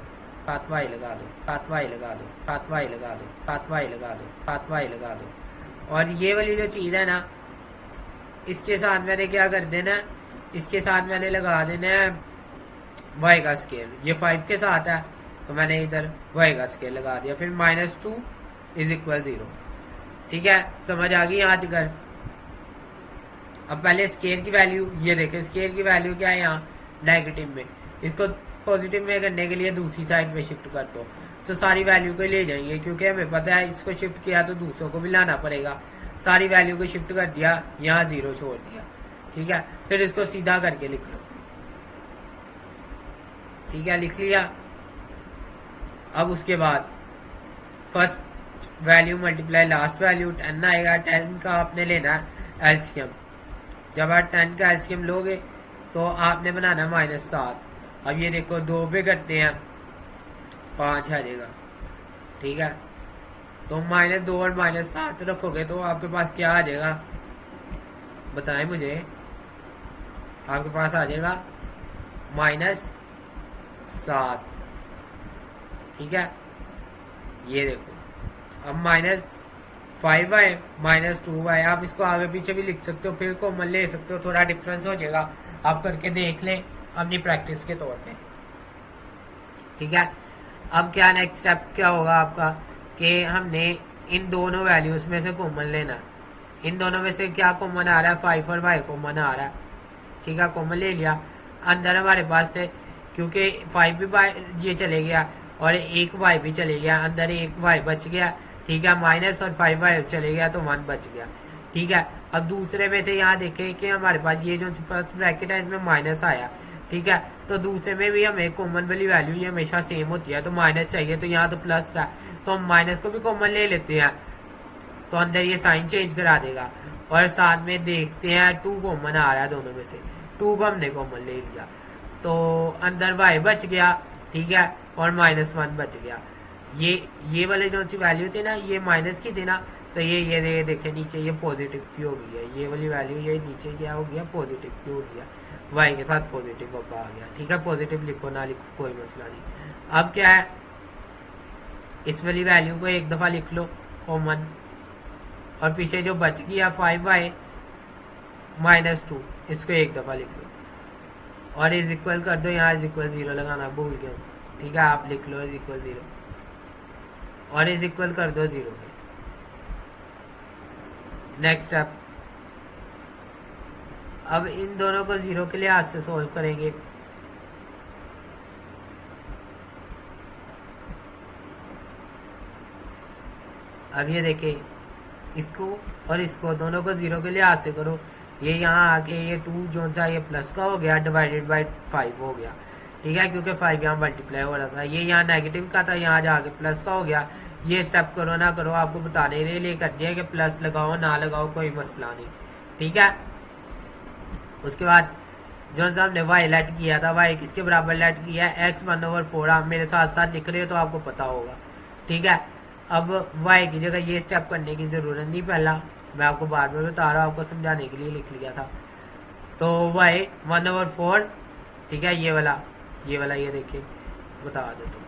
सात वाई लगा दो, सात वाई लगा दो, सात वाई लगा दो, सात वाई लगा दो, सात वाई लगा दो। और ये वाली जो चीज है ना, इसके साथ मैंने क्या कर देना, इसके साथ मैंने लगा देना है वाई का स्केल। ये 5 के साथ है तो मैंने इधर वाई का स्केल लगा दिया। फिर -2 इज इक्वल 0, ठीक है। समझ आ गई यहाँ तक? अब पहले स्केल की वैल्यू ये देखें, स्केल की वैल्यू क्या है यहाँ नेगेटिव में, इसको पॉजिटिव में करने के लिए दूसरी साइड में शिफ्ट कर दो तो सारी वैल्यू को ले जाएंगे, क्योंकि हमें पता है इसको शिफ्ट किया तो दूसरों को भी लाना पड़ेगा। सारी वैल्यू को शिफ्ट कर दिया, यहाँ 0 छोड़ दिया, ठीक है। फिर इसको सीधा करके लिख लो, ठीक है, लिख लिया। अब उसके बाद first value multiply last value 10 आएगा। 10 का आपने लेना है एलसीएम। जब आप 10 का एलसीएम लोगे तो आपने बनाना -7। अब ये देखो 2 पे करते हैं 5 आ जाएगा, ठीक है। तो -2 और -7 रखोगे तो आपके पास क्या आ जाएगा, बताएं मुझे। आपके पास आ जाएगा -7, ठीक है। ये देखो अब -5 आए, -2 आए। आप इसको आगे पीछे भी लिख सकते हो, फिर कॉमन ले सकते हो, थोड़ा डिफरेंस हो जाएगा। आप करके देख लें अपनी प्रैक्टिस के तौर पे, ठीक है। अब क्या नेक्स्ट स्टेप क्या होगा आपका कि हमने इन दोनों वैल्यूज में से कॉमन लेना। इन दोनों में से क्या कॉमन आ रहा है, 5 और y कॉमन आ रहा है, ठीक है। कॉमन ले लिया। अंदर हमारे पास से क्योंकि 5 भी ये चले गया और एक y भी चले गया, अंदर एक y बच गया, ठीक है। माइनस और 5y चले गया तो 1 बच गया, ठीक है। अब दूसरे में से यहाँ देखें कि हमारे पास ये जो फर्स्ट ब्रैकेट है इसमें माइनस आया, ठीक है। तो दूसरे में भी हमें कॉमन वाली वैल्यू ये हमेशा सेम होती है, तो माइनस चाहिए, तो यहाँ तो प्लस है तो हम माइनस को भी कॉमन ले लेते हैं, तो अंदर ये साइन चेंज करा देगा। और साथ में देखते हैं 2 कॉमन आ रहा है दोनों में से, 2 को हमने कॉमन ले लिया तो अंदर y बच गया, ठीक है, और -1 बच गया। ये वाले जो सी वैल्यू थी ना, ये माइनस की थी ना, तो ये देखे नीचे ये पॉजिटिव की हो गई है। ये वाली वैल्यू ये नीचे क्या हो गया, पॉजिटिव की हो गया, y के साथ पॉजिटिव अब आ गया, ठीक है। पॉजिटिव लिखो ना लिखो कोई मसला नहीं। अब क्या है, इस वाली वैल्यू को एक दफा लिख लो कॉमन, और पीछे जो बच गया 5y -2 इसको एक दफा लिख लो और इज इक्वल कर दो। यहाँ इज इक्वल 0 लगाना भूल गया, ठीक है। आप लिख लो इज इक्वल 0 और इज इक्वल कर दो 0 के। नेक्स्ट स्टेप, अब इन दोनों को 0 के लिए हाथ से सोल्व करेंगे। अब ये देखिए इसको और इसको दोनों को 0 के लिए हाथ से करो। ये यहाँ आके ये 2 जो था ये प्लस का हो गया, डिवाइडेड बाय 5 हो गया, ठीक है, क्योंकि 5 यहाँ मल्टीप्लाई हो रहा था। ये यहाँ नेगेटिव का था, यहाँ जाके प्लस का हो गया। ये स्टेप करो ना करो आपको बताने के लिए कर दिया कि प्लस लगाओ ना लगाओ कोई मसला नहीं, ठीक है। उसके बाद जो हमने y लेट किया था, y किसके बराबर लेट किया है, x 1/4। आप मेरे साथ साथ लिख रहे हो तो आपको पता होगा, ठीक है। अब y की जगह ये स्टेप करने की जरूरत नहीं, पहला मैं आपको बाद में बता रहा हूँ, आपको समझाने के लिए लिख लिया था। तो y 1/4, ठीक है। ये वाला ये देखिए बता दो, तो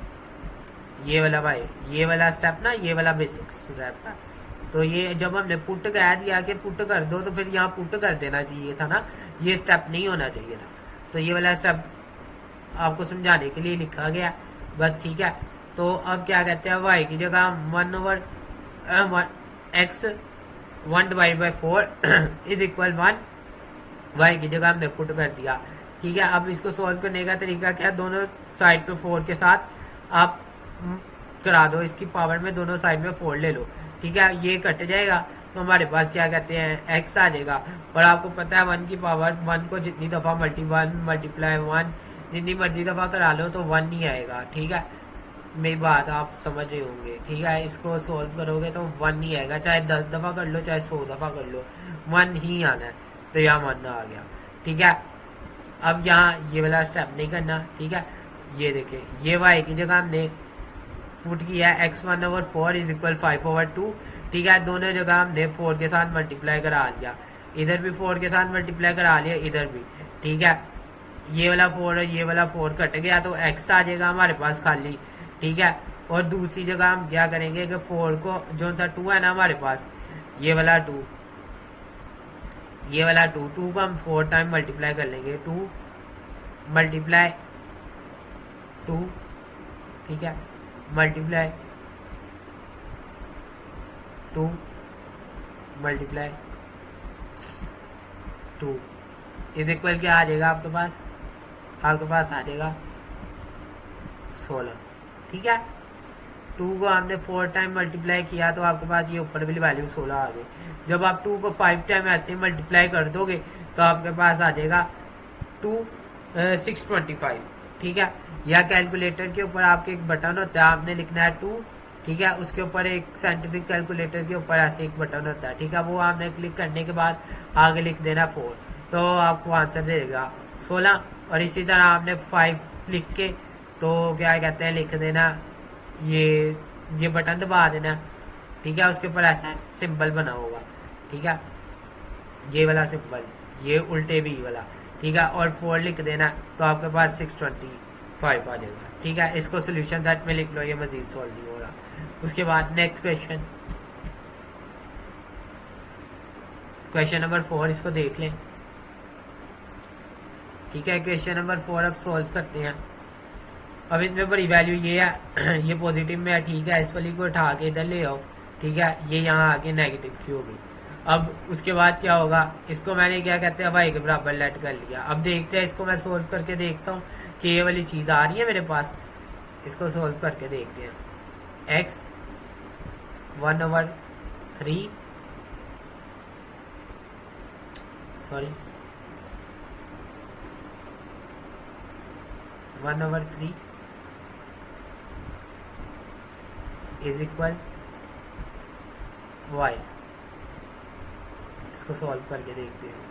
ये वाला भाई ये वाला स्टेप ना, ये वाला बेसिक स्टेप है। तो ये जब हमने पुट कह दिया कि पुट कर दो तो फिर यहाँ पुट कर देना चाहिए था ना, ये स्टेप नहीं होना चाहिए था। तो ये वाला स्टेप आपको समझाने के लिए लिखा गया बस, ठीक है। तो अब क्या कहते हैं, y की जगह 1/x 1/4 इज इक्वल 1, y की जगह हमने पुट कर दिया, ठीक है। अब इसको सॉल्व करने का तरीका क्या है, दोनों साइड पे 4 के साथ आप करा दो, इसकी पावर में दोनों साइड में 4 ले लो, ठीक है। ये कट जाएगा तो हमारे पास क्या कहते हैं x आ जाएगा। और आपको पता है 1 की पावर 1 को जितनी दफा मल्टीप्लाई 1 जितनी मर्जी दफा करा लो तो 1 नहीं आएगा, ठीक है। मेरी बात आप समझ रहे होंगे, ठीक है। इसको सोल्व करोगे तो 1 ही आएगा, चाहे 10 दफा कर लो चाहे 100 दफा कर लो 1 ही आना है। तो यहाँ 1 आ गया, ठीक है। अब यहाँ ये वाला स्टेप नहीं करना, ठीक है। ये देखिए, ये y की जगह हमने पुट किया है x1/4 इज इक्वल 5/2, ठीक है। दोनों जगह हमने 4 के साथ मल्टीप्लाई करा लिया, इधर भी 4 के साथ मल्टीप्लाई करा लिया, इधर भी, ठीक है। ये वाला 4 और ये वाला 4 कट गया तो x आ जाएगा हमारे पास खाली, ठीक है। और दूसरी जगह हम क्या करेंगे कि 4 को जो सा 2 है ना हमारे पास, ये वाला 2, ये वाला 2 को हम 4 टाइम मल्टीप्लाई कर लेंगे, 2 मल्टीप्लाई 2, ठीक है, मल्टीप्लाई 2 मल्टीप्लाई 2 इज इक्वल क्या आ जाएगा आपके पास? आपके पास आ जाएगा 16, ठीक है। 2 को हमने 4 टाइम मल्टीप्लाई किया तो आपके पास ये ऊपर वाली वैल्यू 16 आ गई। जब आप 2 को 5 टाइम ऐसे मल्टीप्लाई कर दोगे तो आपके पास आ जाएगा 625, ठीक है। या कैलकुलेटर के ऊपर आपके एक बटन होता है, आपने लिखना है 2, ठीक है। उसके ऊपर एक साइंटिफिक कैलकुलेटर के ऊपर ऐसे एक बटन होता है, ठीक है। वो आपने क्लिक करने के बाद आगे लिख देना 4, तो आपको आंसर देगा 16। और इसी तरह आपने 5 लिख के तो क्या कहते हैं लिख देना, ये बटन दबा देना, ठीक है। उसके ऊपर ऐसा सिंबल बना होगा, ठीक है, ये वाला सिंबल, ये उल्टे भी वाला, ठीक है। और 4 लिख देना तो आपके पास 625 आ जाएगा, ठीक है। इसको सोल्यूशन सेट में लिख लो, ये मजीद सॉल्व नहीं हो रहा। उसके बाद नेक्स्ट क्वेश्चन, क्वेश्चन नंबर 4, इसको देख लें, ठीक है। क्वेश्चन नंबर 4 अब सॉल्व करते हैं। अब इसमें बड़ी वैल्यू ये है, ये पॉजिटिव में है, ठीक है। इस वाली को उठा के इधर ले आओ, ठीक है। ये यहाँ आके नेगेटिव की होगी। अब उसके बाद क्या होगा, इसको मैंने क्या कहते हैं y के बराबर लेट कर लिया। अब देखते हैं, इसको मैं सोल्व करके देखता हूँ कि ये वाली चीज आ रही है मेरे पास। इसको सोल्व करके देखते हैं। x 1/3 sorry 1/3 is equal y। इसको सॉल्व करके देखते हैं।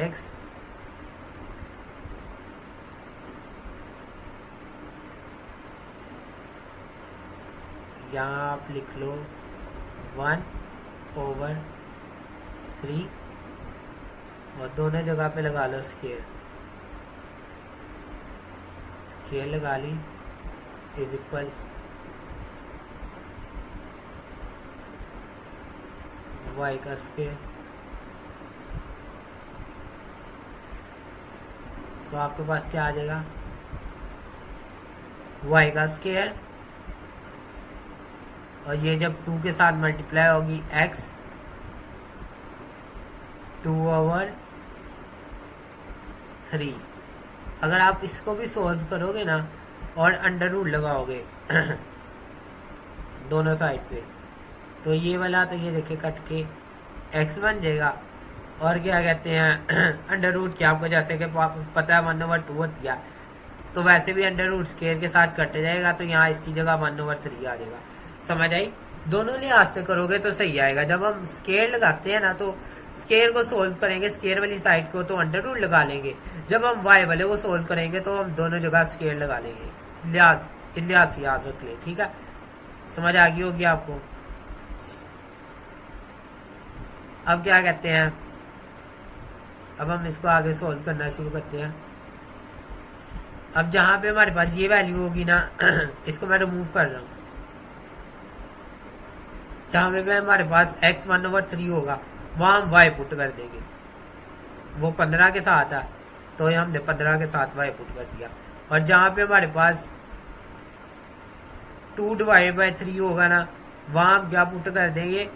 x यहाँ आप लिख लो 1/3 और दोनों जगह पे लगा लो स्केयर, स्केयर लगा ली, इज इक्वल y का स्केयर। तो आपके पास क्या आ जाएगा, y का स्केयर, और ये जब 2 के साथ मल्टीप्लाई होगी x 2/3। अगर आप इसको भी सोल्व करोगे ना और अंडर रूट लगाओगे दोनों साइड पे, तो ये वाला तो ये देखिए कट के x बन जाएगा। और क्या कहते हैं अंडर रूट क्या, आपको जैसे कि पता है 1/2 होती है, तो वैसे भी अंडर रूट स्केयर के साथ कट जाएगा, तो यहाँ इसकी जगह 1/3 आ जाएगा। समझ आई? दोनों लिहाज से करोगे तो सही आएगा। जब हम स्केयर लगाते हैं ना तो स्केयर को सोल्व करेंगे, स्केयर वाली साइड को तो अंडर रूट लगा लेंगे। जब हम वाई वाले को सोल्व करेंगे तो हम दोनों जगह स्केयर लगा लेंगे। लिहाज से याद रख ले, ठीक है। समझ आ गई होगी आपको। अब क्या कहते हैं, अब हम इसको आगे सोल्व करना शुरू करते हैं। अब जहां पे हमारे पास ये वैल्यू होगी ना इसको मैं रिमूव कर रहा हूं। जहां पे हमारे पास x 1/3 होगा वहां हम y पुट कर देंगे। वो 15 के साथ है तो हमने 15 के साथ y पुट कर दिया। और जहां पे हमारे पास 2/3 होगा ना वहां हम क्या पुट कर देंगे,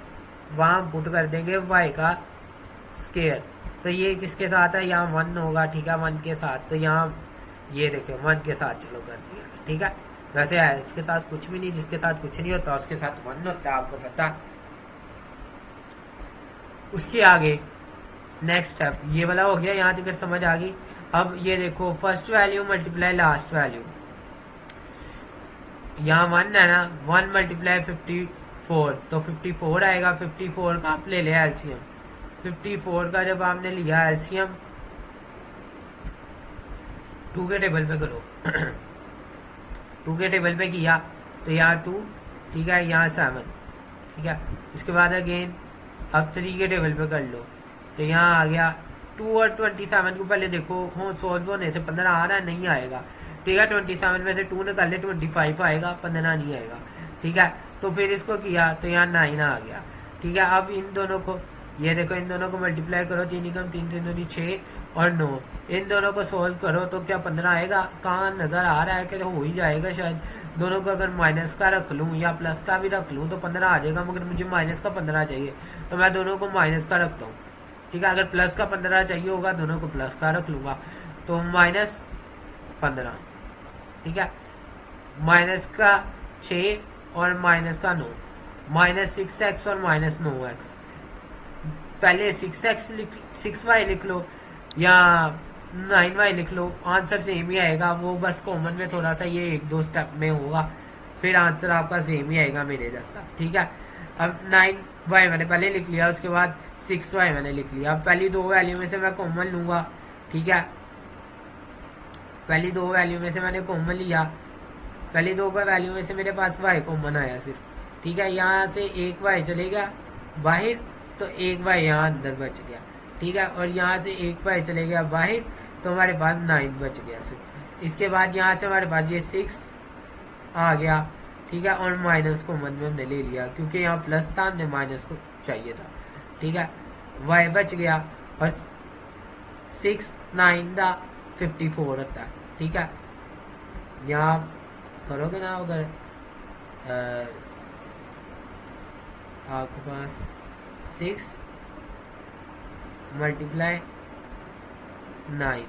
वहां हम पुट कर देंगे y का स्केयर। तो ये किसके साथ है, यहाँ 1 होगा, ठीक है, 1 के साथ। तो यहाँ ये देखो 1 के साथ चलो कर दिया, ठीक है। वैसे है इसके साथ कुछ भी नहीं, जिसके साथ कुछ नहीं होता उसके साथ 1 होता है, आपको पता। उसके आगे नेक्स्ट स्टेप ये वाला हो गया, यहाँ तक समझ आ गई। अब ये देखो first value multiply last value, यहाँ 1 है ना, 1 मल्टीप्लाई 54 तो 54 आएगा। 54 का आप ले लिया एलसीएम, 54 का जब आपने लिया एलसीएम 2 के टेबल पे करो 2 के टेबल पे किया तो यहाँ 2, ठीक है, यहाँ 7, ठीक है। इसके बाद अगेन अब 3 के टेबल पे कर लो तो यहाँ आ गया 2 और 27 को पहले देखो हो सोल्व होने से 15 आ रहा है, नहीं आएगा, ठीक है। 27 में से 2 निकाल ले 25 आएगा, 15 नहीं आएगा, ठीक है। तो फिर इसको किया तो यहाँ 9 आ गया, ठीक है। अब इन दोनों को, ये देखो इन दोनों को मल्टीप्लाई करो, 3 कम 3 3 दूनी 6 और 9, इन दोनों को सोल्व करो तो क्या 15 आएगा? कहाँ नजर आ रहा है कि हो ही जाएगा शायद। दोनों को अगर माइनस का रख लूँ या प्लस का भी रख लूँ तो 15 आ जाएगा, मगर मुझे माइनस का 15 चाहिए तो मैं दोनों को माइनस का रखता हूँ, ठीक है। अगर प्लस का 15 चाहिए होगा दोनों को प्लस का रख लूंगा तो माइनस 15, ठीक है। माइनस का 6 और माइनस का 9, माइनस 6x और माइनस 9x। पहले 6y लिख लो या 9y लिख लो, आंसर सेम ही आएगा। वो बस कॉमन में थोड़ा सा ये 1-2 स्टेप में होगा, फिर आंसर आपका सेम ही आएगा मेरे जैसा, ठीक है। अब 9y मैंने पहले लिख लिया, उसके बाद 6y मैंने लिख लिया। अब पहली 2 वैल्यू में से मैं कॉमन लूंगा, ठीक है। पहली 2 वैल्यू में से मैंने कॉमन लिया, पहली 2 का वैल्यू में से मेरे पास y कॉमन आया सिर्फ, ठीक है। यहाँ से एक y चले गया बाहर तो एक y यहाँ अंदर बच गया, ठीक है। और यहाँ से एक y चले गया बाहर तो हमारे पास 9 बच गया सिर्फ। इसके बाद यहाँ से हमारे पास ये 6 आ गया, ठीक है। और माइनस कॉमन में हमने ले लिया क्योंकि यहाँ प्लस था, हमने माइनस को चाहिए था, ठीक है। y बच गया और 6 9 दा 54 होता है, ठीक है। यहाँ करोगे ना अगर आपके पास 6 मल्टीप्लाई 9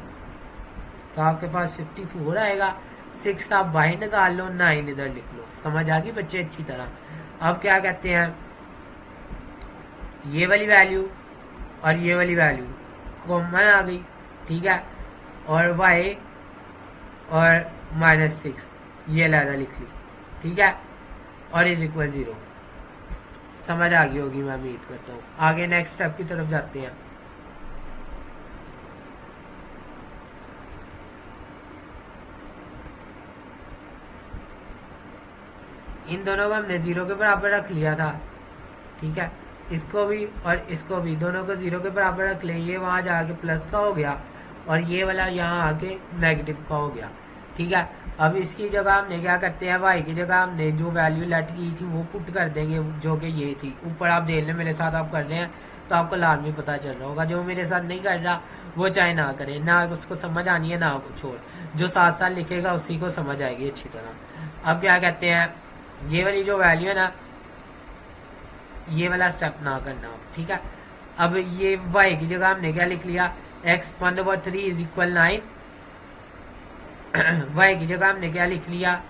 तो आपके पास 54 आएगा। 6 आप बाहर निकाल लो, 9 इधर लिख लो। समझ आ गई बच्चे अच्छी तरह। अब क्या कहते हैं, ये वाली वैल्यू और ये वाली वैल्यू कॉमन आ गई, ठीक है। और y और -6 ये लादा लिख ली, ठीक है। और इज इक्वल 0। समझ आ गई होगी मैं उम्मीद करता हूँ। आगे नेक्स्ट स्टेप की तरफ जाते हैं। इन दोनों को हमने 0 के बराबर रख लिया था, ठीक है। इसको भी और इसको भी दोनों को 0 के बराबर रख ले, ये वहां जाके प्लस का हो गया और ये वाला यहाँ आके नेगेटिव का हो गया, ठीक है। अब इसकी जगह हमने क्या करते हैं, y की जगह हमने जो वैल्यू लेट की थी वो पुट कर देंगे, जो कि ये थी। ऊपर आप देख लें, मेरे साथ आप कर रहे हैं तो आपको लाजमी पता चल रहा होगा। जो मेरे साथ नहीं कर रहा वो चाहे ना करे, ना उसको समझ आनी है ना कुछ और, जो साथ साथ लिखेगा उसी को समझ आएगी अच्छी तरह। अब क्या कहते हैं, ये वाली जो वैल्यू है ना, ये वाला स्टेप ना करना, ठीक है। अब ये y की जगह हमने क्या लिख लिया, x 1/3 इज इक्वल 9। y की जगह हमने क्या लिख लिया,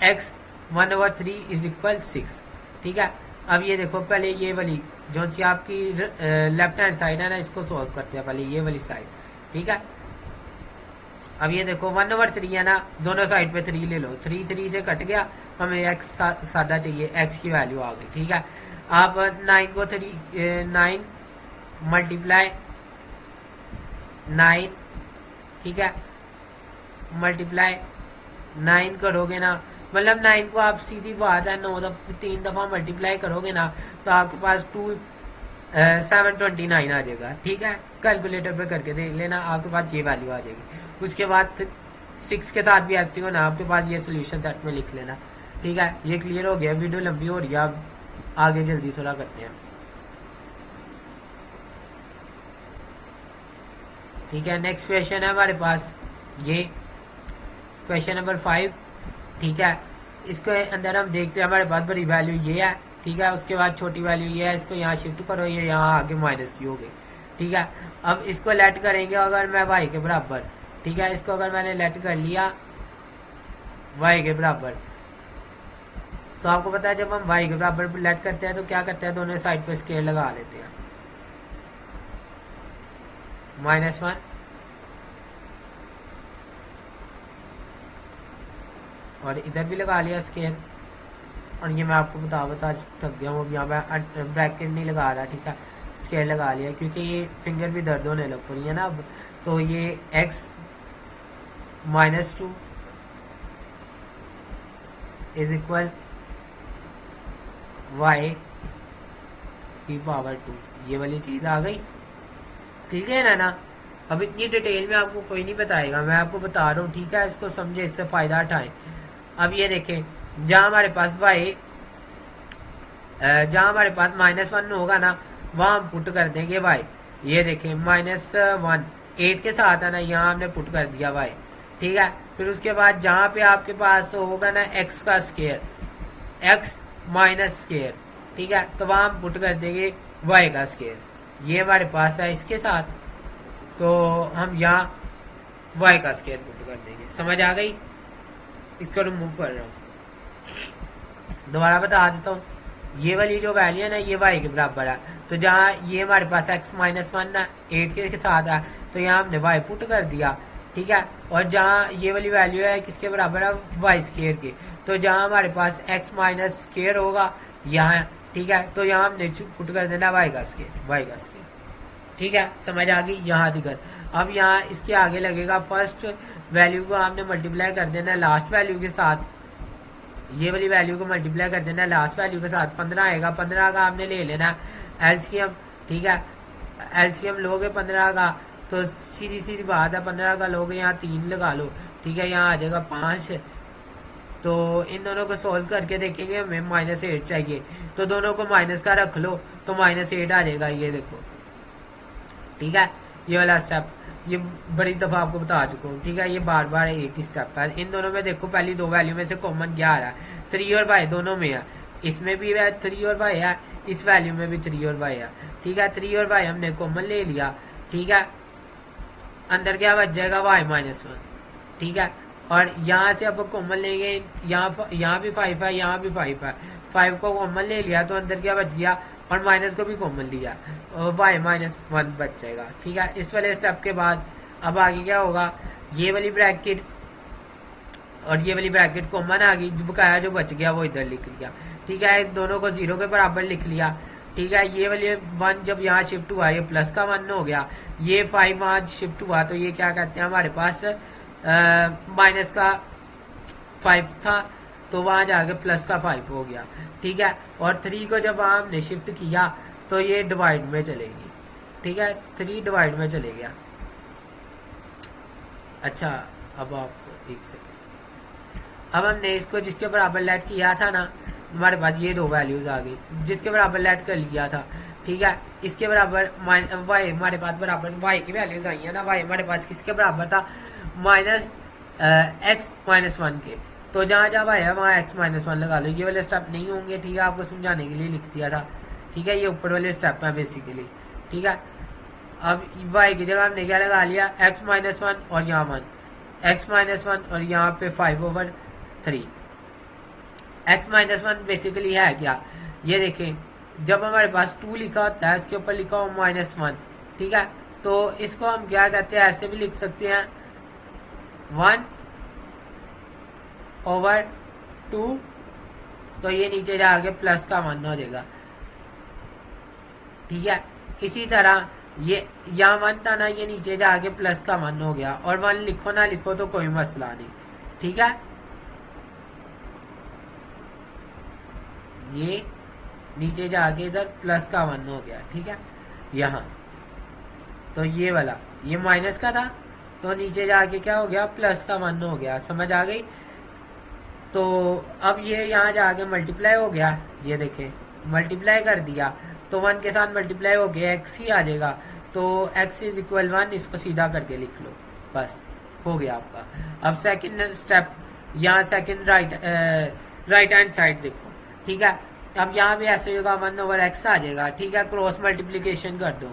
x 1/3 इज इक्वल 6, ठीक है। अब ये देखो, पहले ये वाली जो सी आपकी लेफ्ट हैंड साइड है ना, इसको सॉल्व करते हैं पहले ये वाली साइड, ठीक है। अब ये देखो 1/3 है ना, दोनों साइड पे 3 ले लो, 3 से कट गया, हमें x सादा चाहिए, x की वैल्यू आ गई, ठीक है। आप 9 को 9 मल्टीप्लाई 9, ठीक है, मल्टीप्लाई 9 करोगे ना, मतलब 9 को आप सीधी बात है 3 दफा मल्टीप्लाई करोगे ना तो आपके पास 729 आ जाएगा, ठीक है। कैलकुलेटर पे करके देख लेना, आपके पास ये वैल्यू आ जाएगी। उसके बाद 6 के साथ भी ऐसे होना, आपके पास ये सोल्यूशन सेट में लिख लेना, ठीक है। ये क्लियर हो गया, वीडियो लंबी हो रही है, अब आगे जल्दी थोड़ा करते हैं, ठीक है। नेक्स्ट क्वेश्चन है हमारे पास ये क्वेश्चन नंबर 5, ठीक है। इसके अंदर हम देखते हैं हमारे पास बड़ी वैल्यू ये है, ठीक है। उसके बाद छोटी वैल्यू ये है, इसको यहाँ शिफ्ट करो, ये यहाँ आगे माइनस की हो गई, ठीक है। अब इसको लेट करेंगे अगर मैं y के बराबर, ठीक है। इसको अगर मैंने लेट कर लिया y के बराबर, तो आपको पता है जब हम y के बराबर लेट करते हैं तो क्या करते हैं, दोनों साइड पे स्केल लगा लेते हैं, -1 और इधर भी लगा लिया स्केयर। और ये मैं आपको बता थक गया हूँ, यहाँ मैं ब्रैकेट नहीं लगा रहा, ठीक है, स्केयर लगा लिया क्योंकि ये फिंगर भी दर्द होने लग पड़ी है ना अब। तो ये x -2 इज इक्वल y की पावर 2, ये वाली चीज आ गई। क्लियर है ना। अब इतनी डिटेल में आपको कोई नहीं बताएगा, मैं आपको बता रहा हूँ, ठीक है, इसको समझे, इससे फायदा उठाएं। अब ये देखें, जहां हमारे पास जहां हमारे पास -1 होगा ना, वहां हम पुट कर देंगे y। ये देखें -1 8 के साथ है ना, यहाँ हमने पुट कर दिया y, ठीक है। फिर उसके बाद जहां पे आपके पास होगा ना x का स्केयर, x माइनस स्केयर, ठीक है, तो वहां हम पुट कर देंगे y का स्केयर। ये हमारे पास है इसके साथ, तो हम यहाँ y का स्केयर पुट कर देंगे। समझ आ गई। इसको रिमूव कर रहा हूँ, दोबारा बता देता हूँ। ये वाली जो वैल्यू है ना, ये y के बराबर है, तो जहाँ ये हमारे पास x -1 है 8 के साथ है, तो यहाँ हमने y पुट कर दिया, ठीक है। और जहाँ ये वाली वैल्यू है किसके बराबर है, y स्केयर के, तो जहाँ हमारे पास x माइनस स्केयर होगा यहाँ, ठीक है, तो यहाँ हमने पुट कर देना y का स्केयर, ठीक है। समझ आ गई। यहाँ दिक्कत, अब यहाँ इसके आगे लगेगा फर्स्ट वैल्यू को हमने मल्टीप्लाई कर देना लास्ट वैल्यू के साथ, ये वाली वैल्यू को मल्टीप्लाई कर देना लास्ट वैल्यू के साथ। 15 आएगा, 15 का हमने ले लेना एलसीएम, ठीक है, एलसीएम लोगे 15 का, तो सीधी सीधी बात है, 15 का लोगे, यहाँ 3 लगा लो, ठीक है, यहाँ आ जाएगा 5। तो इन दोनों को सोल्व करके देखेंगे, हमें -8 चाहिए, तो दोनों को माइनस का रख लो, तो -8 आ जाएगा, ये देखो, ठीक है। ये वाला स्टेप ये बड़ी दफा आपको बता चुका हूँ, ठीक है, ये बार बार एक ही स्टेप है। इन दोनों में देखो, पहली दो वैल्यू में से कॉमन क्या आ रहा है, 3 और y दोनों में है, इसमें भी 3 और y है, इस वैल्यू में भी 3 और y है, ठीक है। 3 और y हमने कॉमन ले लिया, ठीक है, अंदर क्या बच जाएगा y -1, ठीक है। और यहाँ से अब कॉमन लेंगे, यहाँ भी 5 है, यहाँ भी 5 है, 5 को कॉमन ले लिया तो अंदर क्या बच गया, और माइनस को भी कॉमन लिया, y -1 बच जाएगा, ठीक है। इस वाले स्टेप के बाद अब आगे क्या होगा, ये वाली ब्रैकेट और ये वाली ब्रैकेट कॉमन आ गई, बकाया जो बच गया वो इधर लिख लिया, ठीक है, दोनों को 0 के बराबर लिख लिया, ठीक है। ये वाली 1 जब यहाँ शिफ्ट हुआ, ये प्लस का 1 हो गया, ये 5 वहां शिफ्ट हुआ, तो ये क्या कहते हैं, हमारे पास माइनस का 5 था, तो वहां जाके प्लस का 5 हो गया, ठीक है। और 3 को जब हमने शिफ्ट किया तो ये डिवाइड में चलेगी, ठीक है, 3 डिवाइड में चले गया। अच्छा, अब आपको एक सेकंड, अब हमने इसको जिसके बराबर लेट किया था ना, हमारे पास ये दो वैल्यूज आ गई, जिसके बराबर लेट कर लिया था, ठीक है, इसके बराबर y हमारे पास बराबर y की वैल्यूज आई है ना, y हमारे पास किसके बराबर था, -x -1 के, तो जहां जहां y है वहां x -1 लगा लो। ये वाले स्टेप नहीं होंगे, ठीक है, आपको समझाने के लिए लिख दिया था, ठीक है, ये ऊपर वाले स्टेप है बेसिकली, ठीक है। अब y की जगह हमने क्या लगा लिया, x -1 और यहाँ 1, x -1 और यहाँ पे 5/3। x -1 बेसिकली है क्या, ये देखें, जब हमारे पास 2 लिखा होता है, इसके ऊपर लिखा हो -1, ठीक है, तो इसको हम क्या कहते हैं, ऐसे भी लिख सकते हैं 1/2, तो ये नीचे जाके प्लस का 1 हो जाएगा, ठीक है। इसी तरह ये यहाँ 1 था ना, ये नीचे जाके प्लस का 1 हो गया, और 1 लिखो ना लिखो तो कोई मसला नहीं, ठीक है। ये नीचे जाके इधर प्लस का 1 हो गया, ठीक है, यहाँ, तो ये वाला ये माइनस का था, तो नीचे जाके क्या हो गया, प्लस का 1 हो गया। समझ आ गई। तो अब ये यहाँ जाके मल्टीप्लाई हो गया, ये देखें, मल्टीप्लाई कर दिया, तो 1 के साथ मल्टीप्लाई हो गया, x ही आ जाएगा, तो x इज इक्वल 1, इसको सीधा करके लिख लो, बस हो गया आपका। अब सेकंड स्टेप, यहाँ सेकंड राइट हैंड साइड देखो, ठीक है, अब यहाँ भी ऐसे होगा, 1/x आ जाएगा, ठीक है, क्रॉस मल्टीप्लीकेशन कर दो,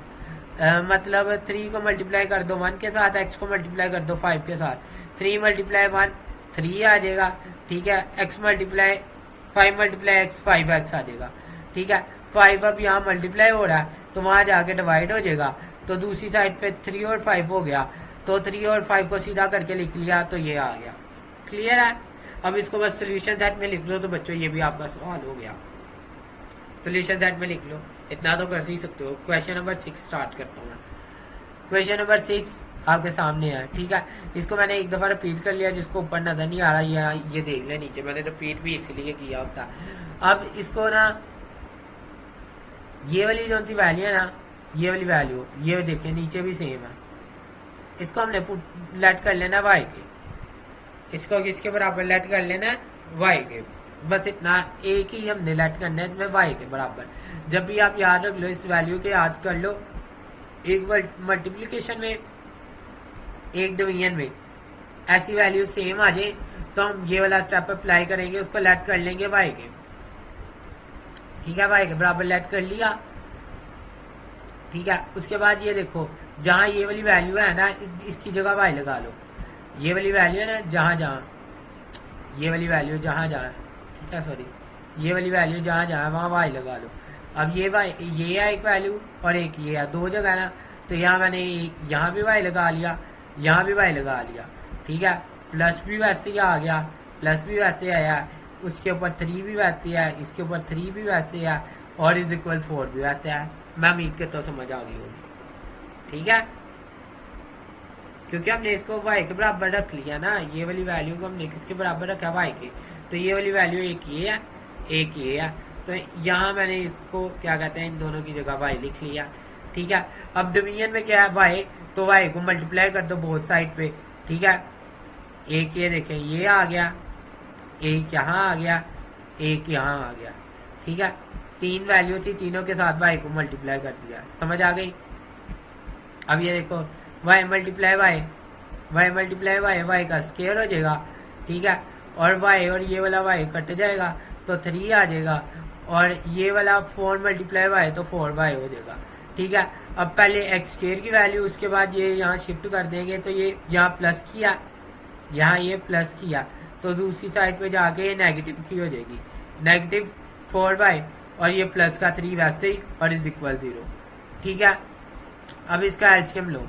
मतलब 3 को मल्टीप्लाई कर दो 1 के साथ, x को मल्टीप्लाई कर दो 5 के साथ, 3 × 1 3 आ जाएगा, ठीक है, x मल्टीप्लाई 5 × x 5x आ जाएगा, ठीक है। 5 अब यहाँ मल्टीप्लाई हो रहा है, तो वहां जाके डिवाइड हो जाएगा, तो दूसरी साइड पे 3 और 5 हो गया, तो 3 और 5 को सीधा करके लिख लिया, तो ये आ गया। क्लियर है। अब इसको बस सोल्यूशन सेट में लिख लो तो बच्चों ये भी आपका सवाल हो गया। सोल्यूशन सेट में लिख लो, इतना तो कर ही सकते हो। क्वेश्चन नंबर 6 स्टार्ट करता हूँ मैं। क्वेश्चन नंबर 6 आपके सामने है, ठीक है। इसको मैंने एक दफा रिपीट कर लिया, जिसको ऊपर नजर नहीं आ रहा ये देख ले नीचे, मैंने रिपीट भी इसलिए किया होता। अब इसको ना ये वाली जो सी वैल्यू है ना, ये वाली वैल्यू ये देखिए नीचे भी सेम है, इसको हमने लेट कर लेना वाई के, इसको किसके बराबर लेट कर लेना है वाई के, बस इतना एक ही हमने लेट करना है इसमें वाई के बराबर। जब भी आप याद रख लो इस वैल्यू के याद कर लो, एक मल्टीप्लीकेशन में एक डिवीजन में ऐसी वैल्यू सेम आ जाए तो हम ये वाला स्टेप अप्लाई करेंगे, उसको लेट कर लेंगे वाई के, ठीक है। वाई के बराबर लेट कर लिया, ठीक है। उसके बाद ये देखो जहां ये वाली वैल्यू है ना, इसकी जगह वाई लगा लो। ये वाली वैल्यू है ना जहां जहां, ये वाली वैल्यू जहां जहां, ठीक है, सॉरी, ये वाली वैल्यू जहां जहां वहां वाई लगा लो। अब ये वाई ये है एक वैल्यू और एक ये है, दो जगह ना, तो यहाँ मैंने यहाँ भी वाई लगा लिया, यहाँ भी वाई लगा लिया, ठीक है। प्लस भी वैसे ही आ गया, प्लस भी वैसे आया, उसके ऊपर 3 भी वैसे है, इसके ऊपर 3 भी वैसे है, और इज इक्वल 4 भी वैसे है। मैं उम्मीद करता हूँ समझ आ गई होगी, ठीक है। क्योंकि हमने इसको वाई के बराबर रख लिया ना, ये वाली वैल्यू को हमने किसके बराबर रखा वाई के, तो ये वाली वैल्यू एक ये है एक ये है, तो यहाँ मैंने इसको क्या कहते हैं इन दोनों की जगह वाई लिख लिया, ठीक है। अब डिवीजन में क्या है वाई, तो वाई को मल्टीप्लाई कर दो बोथ साइड पे, ठीक है। एक ये देखें ये आ गया, एक यहाँ आ गया, एक यहाँ आ गया, ठीक है। 3 वैल्यू थी, तीनों के साथ वाई को मल्टीप्लाई कर दिया, समझ आ गई। अब ये देखो Y multiply Y, Y multiply Y, वाई का स्केयर हो जाएगा, ठीक है। और वाई और ये वाला वाई कट जाएगा तो 3 आ जाएगा, और ये वाला 4 मल्टीप्लाई वाई तो 4 वाई हो जाएगा, ठीक है। अब पहले एक्स स्केयर की वैल्यू, उसके बाद ये यहाँ शिफ्ट कर देंगे, तो ये यहाँ प्लस किया, यहाँ ये प्लस किया, तो दूसरी साइड पे जाके ये नेगेटिव की हो जाएगी, नेगेटिव 4 वाई, और ये प्लस का 3 वैसे ही, और इज इक्वल 0, ठीक है। अब इसका एलसीएम लो,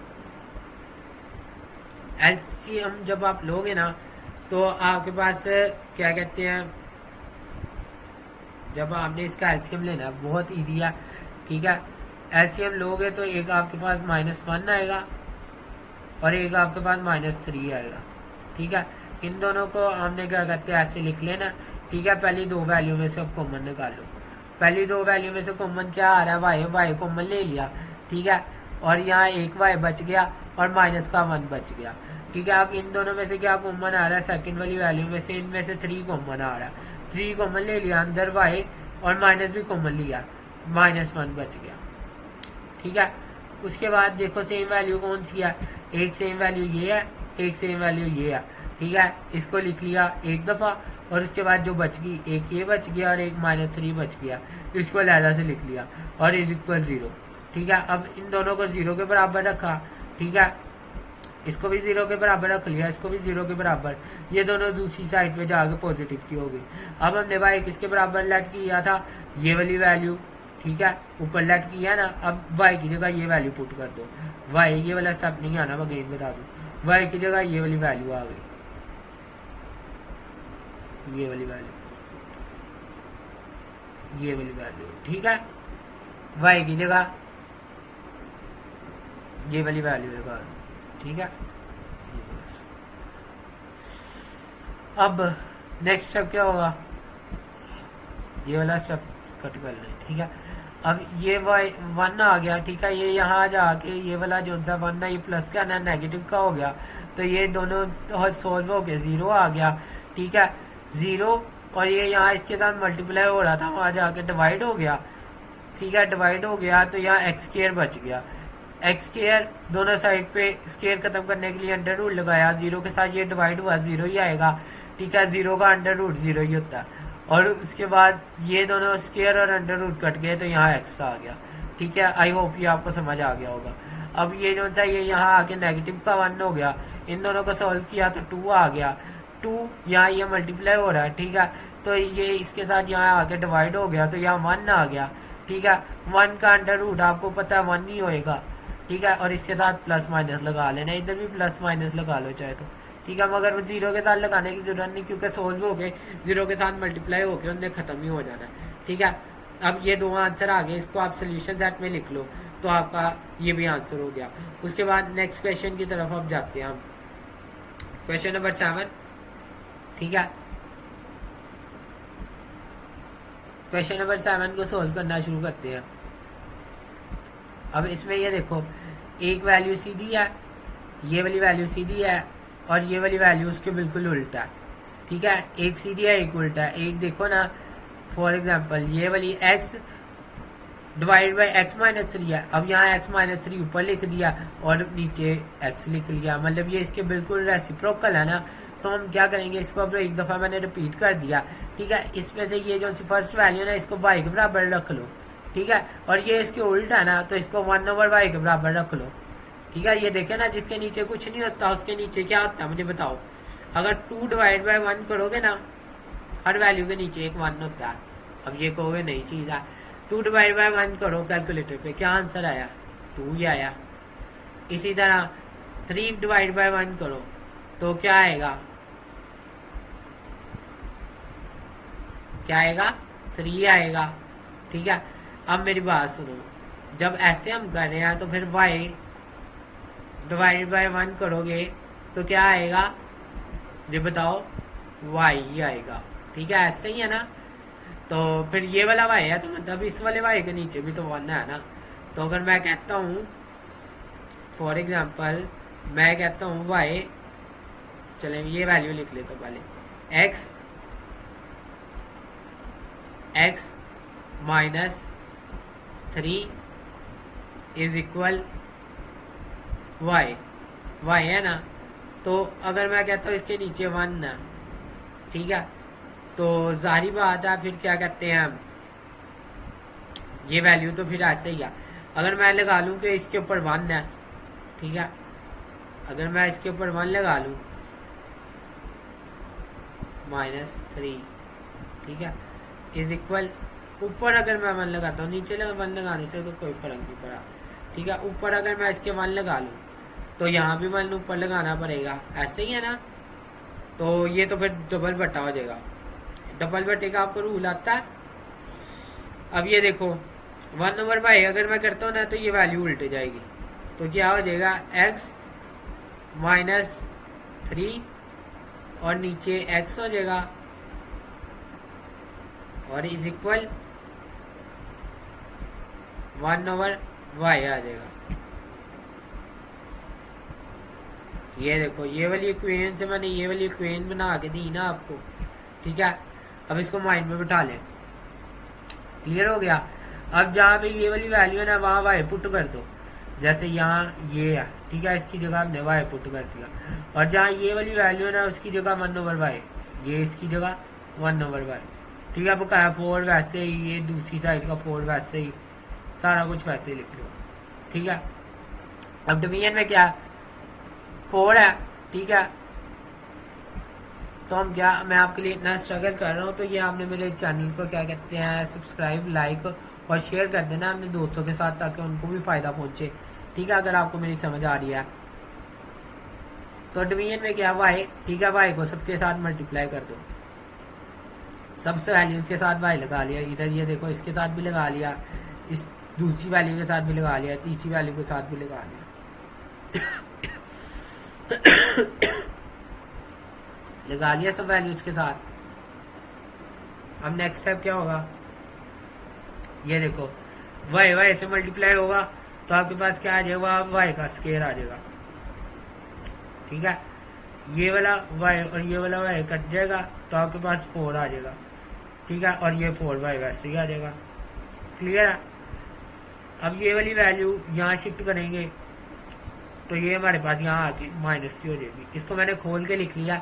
एलसीएम जब आप लोगे ना तो आपके पास क्या कहते हैं, जब आपने इसका एलसीएम लेना बहुत इजी है, ठीक है। एलसीएम लोगे तो एक आपके पास -1 आएगा और एक आपके पास -3 आएगा, ठीक है। इन दोनों को हमने क्या कहते हैं ऐसे लिख लेना, ठीक है। पहली 2 वैल्यू में से अब कॉमन निकालो, पहली 2 वैल्यू में से कॉमन क्या आ रहा है वाई, वाई कॉमन ले लिया, ठीक है। और यहाँ एक वाई बच गया और माइनस का 1 बच गया, ठीक है। अब इन दोनों में से क्या कॉमन आ रहा है, सेकंड वाली वैल्यू में से इनमें से 3 कॉमन आ रहा है, 3 कॉमन ले लिया अंदर वाई, और माइनस भी कॉमन लिया, -1 बच गया, ठीक है। उसके बाद देखो सेम वैल्यू कौन सी है, एक सेम वैल्यू ये है, एक सेम वैल्यू ये है, ठीक है। इसको लिख लिया एक दफा, और उसके बाद जो बच गई एक ये बच गया और एक -3 बच गया, इसको लहजा से लिख लिया, और इज इक्वल 0, ठीक है। अब इन दोनों को 0 के बराबर रखा, ठीक है। इसको भी 0 के बराबर रख लिया, इसको भी 0 के बराबर, ये दोनों दूसरी साइड पे जाके पॉजिटिव की हो गई। अब हमने वाई किसके बराबर लेट किया था, ये वाली वैल्यू, ठीक है, ऊपर लेट किया ना। अब वाई की जगह ये वैल्यू पुट कर दो, वाई ये वाला स्टेप नहीं आना, मैं अगेन बता दूं, वाई की जगह ये वाली वैल्यू आ गई, ये वाली वैल्यू, ये वाली वैल्यू, ठीक है। वाई की जगह ये वाली वैल्यू लगा, ठीक है। अब नेक्स्ट स्टेप क्या होगा, ये वाला स्टेप कट कर ले, ठीक है। अब ये 1 आ गया, ठीक है। ये यहाँ जाके ये वाला जो सा 1 है ये प्लस का ना नेगेटिव का हो गया, तो ये दोनों सोल्व हो गए, 0 आ गया, ठीक है। 0 और ये यहाँ इसके साथ मल्टीप्लाई हो रहा था, वहां जाके डिवाइड हो गया, ठीक है। डिवाइड हो गया तो यहाँ एक्स स्क्वायर बच गया, एक्स स्क्वायर दोनों साइड पे स्क्वायर खत्म करने के लिए अंडर रूट लगाया, 0 के साथ ये डिवाइड हुआ 0 ही आएगा, ठीक है। 0 का अंडर रूट 0 ही होता है, और उसके बाद ये दोनों स्क्वायर और अंडर रूट कट गए तो यहाँ एक्स आ गया, ठीक है। आई होप ये आपको समझ आ गया होगा। अब ये जो था ये यहाँ आके नेगेटिव का 1 हो गया, इन दोनों को सॉल्व किया तो 2 आ गया, 2 यहाँ ये मल्टीप्लाई हो रहा है, ठीक है। तो ये इसके साथ यहाँ आके डिवाइड हो गया तो यहाँ 1 आ गया, ठीक है। 1 का अंडर रूट आपको पता है 1 ही होएगा, ठीक है। और इसके साथ प्लस माइनस लगा लेना, इधर भी प्लस माइनस लगा लो चाहे तो, ठीक है, मगर जीरो के साथ लगाने की जरूरत नहीं, क्योंकि सोल्व हो गए, जीरो के साथ मल्टीप्लाई हो गए, उनने खत्म ही हो जाना है। ठीक है, अब ये दो आंसर आ गए, इसको आप सोल्यूशन सेट में लिख लो, तो आपका ये भी आंसर हो गया। उसके बाद नेक्स्ट क्वेश्चन की तरफ अब जाते हैं हम, क्वेश्चन नंबर 7। ठीक है, क्वेश्चन नंबर 7 को सोल्व करना शुरू करते हैं। अब इसमें ये देखो, एक वैल्यू सीधी है, ये वाली वैल्यू सीधी है, और ये वाली वैल्यू उसके बिल्कुल उल्टा है। ठीक है, एक सीधी है एक उल्टा है। एक देखो ना, फॉर एग्जांपल ये वाली x divide by x minus 3 है, अब यहाँ x माइनस 3 ऊपर लिख दिया और नीचे x लिख लिया, मतलब ये इसके बिल्कुल रेसिप्रोकल है ना। तो हम क्या करेंगे, इसको अब एक दफा मैंने रिपीट कर दिया। ठीक है, इसमें से ये जो फर्स्ट वैल्यू है ना, इसको y के बराबर रख लो। ठीक है, और ये इसके उल्टा है ना, तो इसको 1/y के बराबर रख लो। ठीक है, ये देखे ना, जिसके नीचे कुछ नहीं होता उसके नीचे क्या होता है मुझे बताओ। अगर 2 डिवाइड बाई 1 करोगे ना, हर वैल्यू के नीचे एक 1 होता है। अब ये कहोगे नई चीज है, 2 डिवाइड बाई 1 करो कैलकुलेटर पे, क्या आंसर आया, 2 ही आया। इसी तरह 3 डिवाइड बाई 1 करो तो क्या आएगा, क्या आएगा, 3 आएगा। ठीक है, अब मेरी बात सुनो, जब ऐसे हम कर रहे हैं तो फिर y डिवाइड बाई 1 करोगे तो क्या आएगा, ये बताओ, y ही आएगा। ठीक है, ऐसे ही है ना। तो फिर ये वाला y है, तो मतलब इस वाले y के नीचे भी तो 1 है ना। तो अगर मैं कहता हूँ फॉर एग्जांपल, मैं कहता हूँ y, चले ये वैल्यू लिख लेता पहले, x minus 3 is equal y है ना। तो अगर मैं कहता हूँ इसके नीचे 1 है, ठीक है, तो जाहिर बात है फिर क्या कहते हैं हम, ये वैल्यू तो फिर ऐसे ही है। अगर मैं लगा लूँ कि इसके ऊपर 1 है, ठीक है, अगर मैं इसके ऊपर 1 लगा लूँ, -3, ठीक है, इज इक्वल, ऊपर अगर मैं 1 लगाता हूँ, नीचे 1 लगाने से तो कोई फर्क नहीं पड़ा। ठीक है, ऊपर अगर मैं इसके 1 लगा लूँ तो यहाँ भी 1 ऊपर लगाना पड़ेगा, ऐसे ही है ना। तो ये तो फिर डबल बट्टा हो जाएगा, डबल बट्टे का आपको रूल आता है। अब ये देखो 1/y अगर मैं करता हूँ ना, तो ये वैल्यू उल्टे जाएगी, तो क्या हो जाएगा, x माइनस 3 और नीचे x हो जाएगा, और इज इक्वल 1/y आ जाएगा। ये देखो, ये वाली इक्वेशन से मैंने ये वाली इक्वेशन बना के दी ना आपको। ठीक है, अब इसको माइंड में बिठा लें, क्लियर हो गया। अब जहाँ पे ये वाली वैल्यू है ना, वहाँ y पुट कर दो, जैसे यहाँ ये है, ठीक है, इसकी जगह हमने y पुट कर दिया, और जहाँ ये वाली वैल्यू है ना, उसकी जगह 1/y, ये इसकी जगह 1/y। ठीक है, बकाया 4 वैसे ही, ये दूसरी साइड का 4 वैसे ही, सारा कुछ वैसे ही लिख लो। ठीक है, अब डिवीजन में क्या 4 है, ठीक है, तो हम क्या, मैं आपके लिए इतना स्ट्रगल कर रहा हूँ, तो ये आपने मेरे चैनल को क्या कहते हैं, सब्सक्राइब, लाइक और शेयर कर देना अपने दोस्तों के साथ, ताकि उनको भी फायदा पहुंचे। ठीक है, अगर आपको मेरी समझ आ रही है तो डिवीजन में क्या y, ठीक है, y को सबके साथ मल्टीप्लाई कर दो, सबसे वैल्यू के साथ y लगा लिया, इधर ये देखो इसके साथ भी लगा लिया, इस दूसरी वैल्यू के साथ भी लगा लिया, तीसरी वैल्यू के साथ भी लगा लिया। लगा लिया सब वैल्यूज के साथ। अब नेक्स्ट स्टेप क्या होगा, ये देखो y से मल्टीप्लाई होगा तो आपके पास क्या आ जाएगा, y का स्क्वायर आ जाएगा। ठीक है, ये वाला y और ये वाला y कट जाएगा तो आपके पास 4 आ जाएगा। ठीक है, और ये 4y वैसे ही आ जाएगा। क्लियर है। अब ये वाली वैल्यू यहाँ शिफ्ट करेंगे तो ये हमारे पास यहाँ आके माइनस की हो जाएगी। इसको मैंने खोल के लिख लिया,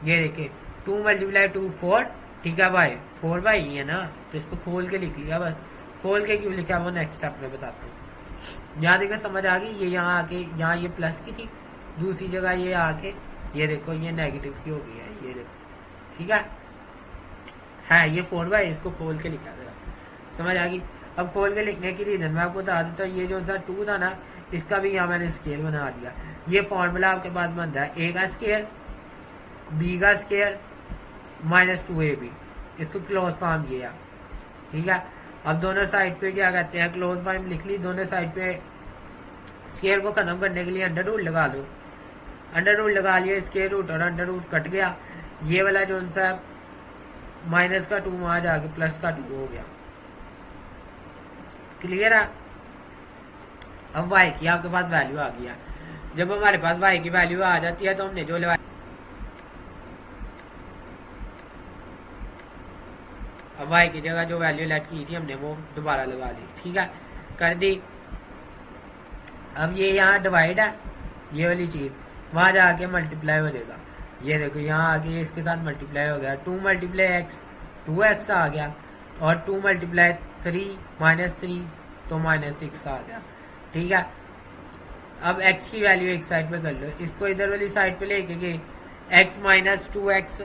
ये देखिए 2 × 2 4, ठीक है, y 4y ही है ना, तो इसको खोल के लिख लिया। बस खोल के क्यों लिखा वो नेक्स्ट स्टेप में बताता हूँ। यहाँ देखो समझ आ गई, ये यहाँ आके, यहाँ ये प्लस की थी, दूसरी जगह ये आके ये देखो ये नेगेटिव की हो गई है, ये देखो। ठीक है ये 4y, इसको खोल के लिखा जरा, समझ आ गई। अब खोल के लिखने की रीजन मैं आपको बता देता हूँ, ये जो सा 2 था ना, इसका भी यहाँ मैंने स्केयर बना दिया। ये फॉर्मूला आपके पास बनता है ए का स्केयर बी का स्केयर -2ab, इसको क्लोज फॉर्म किया। ठीक है, अब दोनों साइड पे क्या कहते हैं, क्लोज फॉर्म लिख ली। दोनों साइड पे स्केयर को खत्म करने के लिए अंडर रूट लगा लो। अंडर रूट लगा लिया, स्केयर रूट और अंडर रूट कट गया। ये वाला जो सा माइनस का 2 वहां जाके प्लस का 2 हो गया। क्लियर है। अब y की आपके पास वैल्यू आ गया। जब हमारे पास y की वैल्यू आ जाती है तो हमने जो अब y की जगह जो वैल्यू लेट की थी हमने वो दोबारा लगा दी। ठीक है, कर दी। अब ये यहाँ डिवाइड है, ये वाली चीज वहां जाके मल्टीप्लाई हो जाएगा। ये देखो यहाँ आके इसके साथ मल्टीप्लाई हो गया। 2 × x 2x आ गया और 2 × 3 -3 तो -6 आ गया। ठीक है, अब x की वैल्यू एक साइड पे कर लो, इसको इधर वाली साइड पे लेके गए। x - 2x,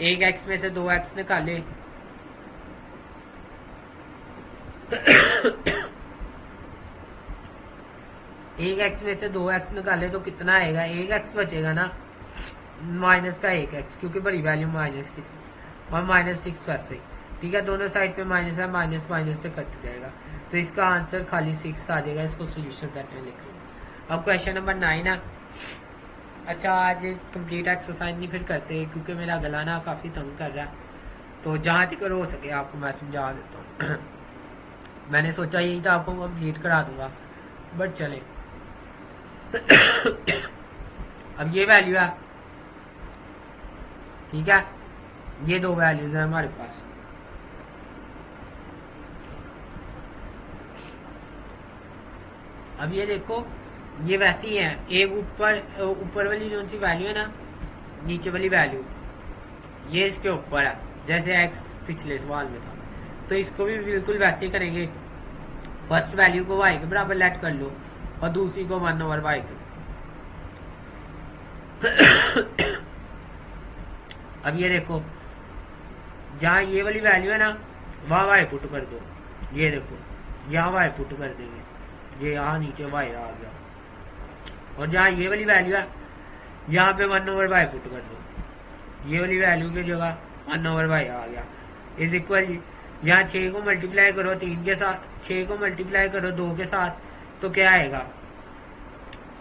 एक x में से 2x निकाले एक x में से 2x निकाले तो कितना आएगा, एक x बचेगा ना, माइनस का एक x, क्योंकि बड़ी वैल्यू माइनस की थी और -6 वैसे ही। ठीक है, दोनों साइड पे माइनस है, माइनस माइनस से कट जाएगा तो इसका आंसर खाली 6 आ जाएगा। इसको सोल्यूशन सेट में लिख लो। अब क्वेश्चन नंबर 9 है। अच्छा, आज कंप्लीट एक्सरसाइज नहीं फिर करते क्योंकि मेरा गला ना काफ़ी तंग कर रहा है, तो जहाँ तक हो सके आपको मैं समझा देता हूँ। मैंने सोचा यही था आपको कंप्लीट करा दूंगा, बट चले। अब ये वैल्यू है। ठीक है, ये 2 वैल्यूज हैं हमारे पास। अब ये देखो, ये वैसी ही है। एक ऊपर वाली जो सी वैल्यू है ना, नीचे वाली वैल्यू ये इसके ऊपर है, जैसे x पिछले सवाल में था। तो इसको भी बिल्कुल वैसे ही करेंगे। फर्स्ट वैल्यू को y के बराबर लेट कर लो और दूसरी को 1/y के। अब ये देखो, जहाँ ये वाली वैल्यू है ना वहां y पुट कर दो। ये देखो, यहाँ y पुट कर देंगे, ये यहाँ नीचे y आ गया। और जहाँ ये वाली वैल्यू है यहाँ पे 1/y पुट कर दो। ये वाली वैल्यू की जगह 1/y आ गया। इज इक्वल, यहाँ 6 को मल्टीप्लाई करो 3 के साथ, 6 को मल्टीप्लाई करो 2 के साथ, तो क्या आएगा,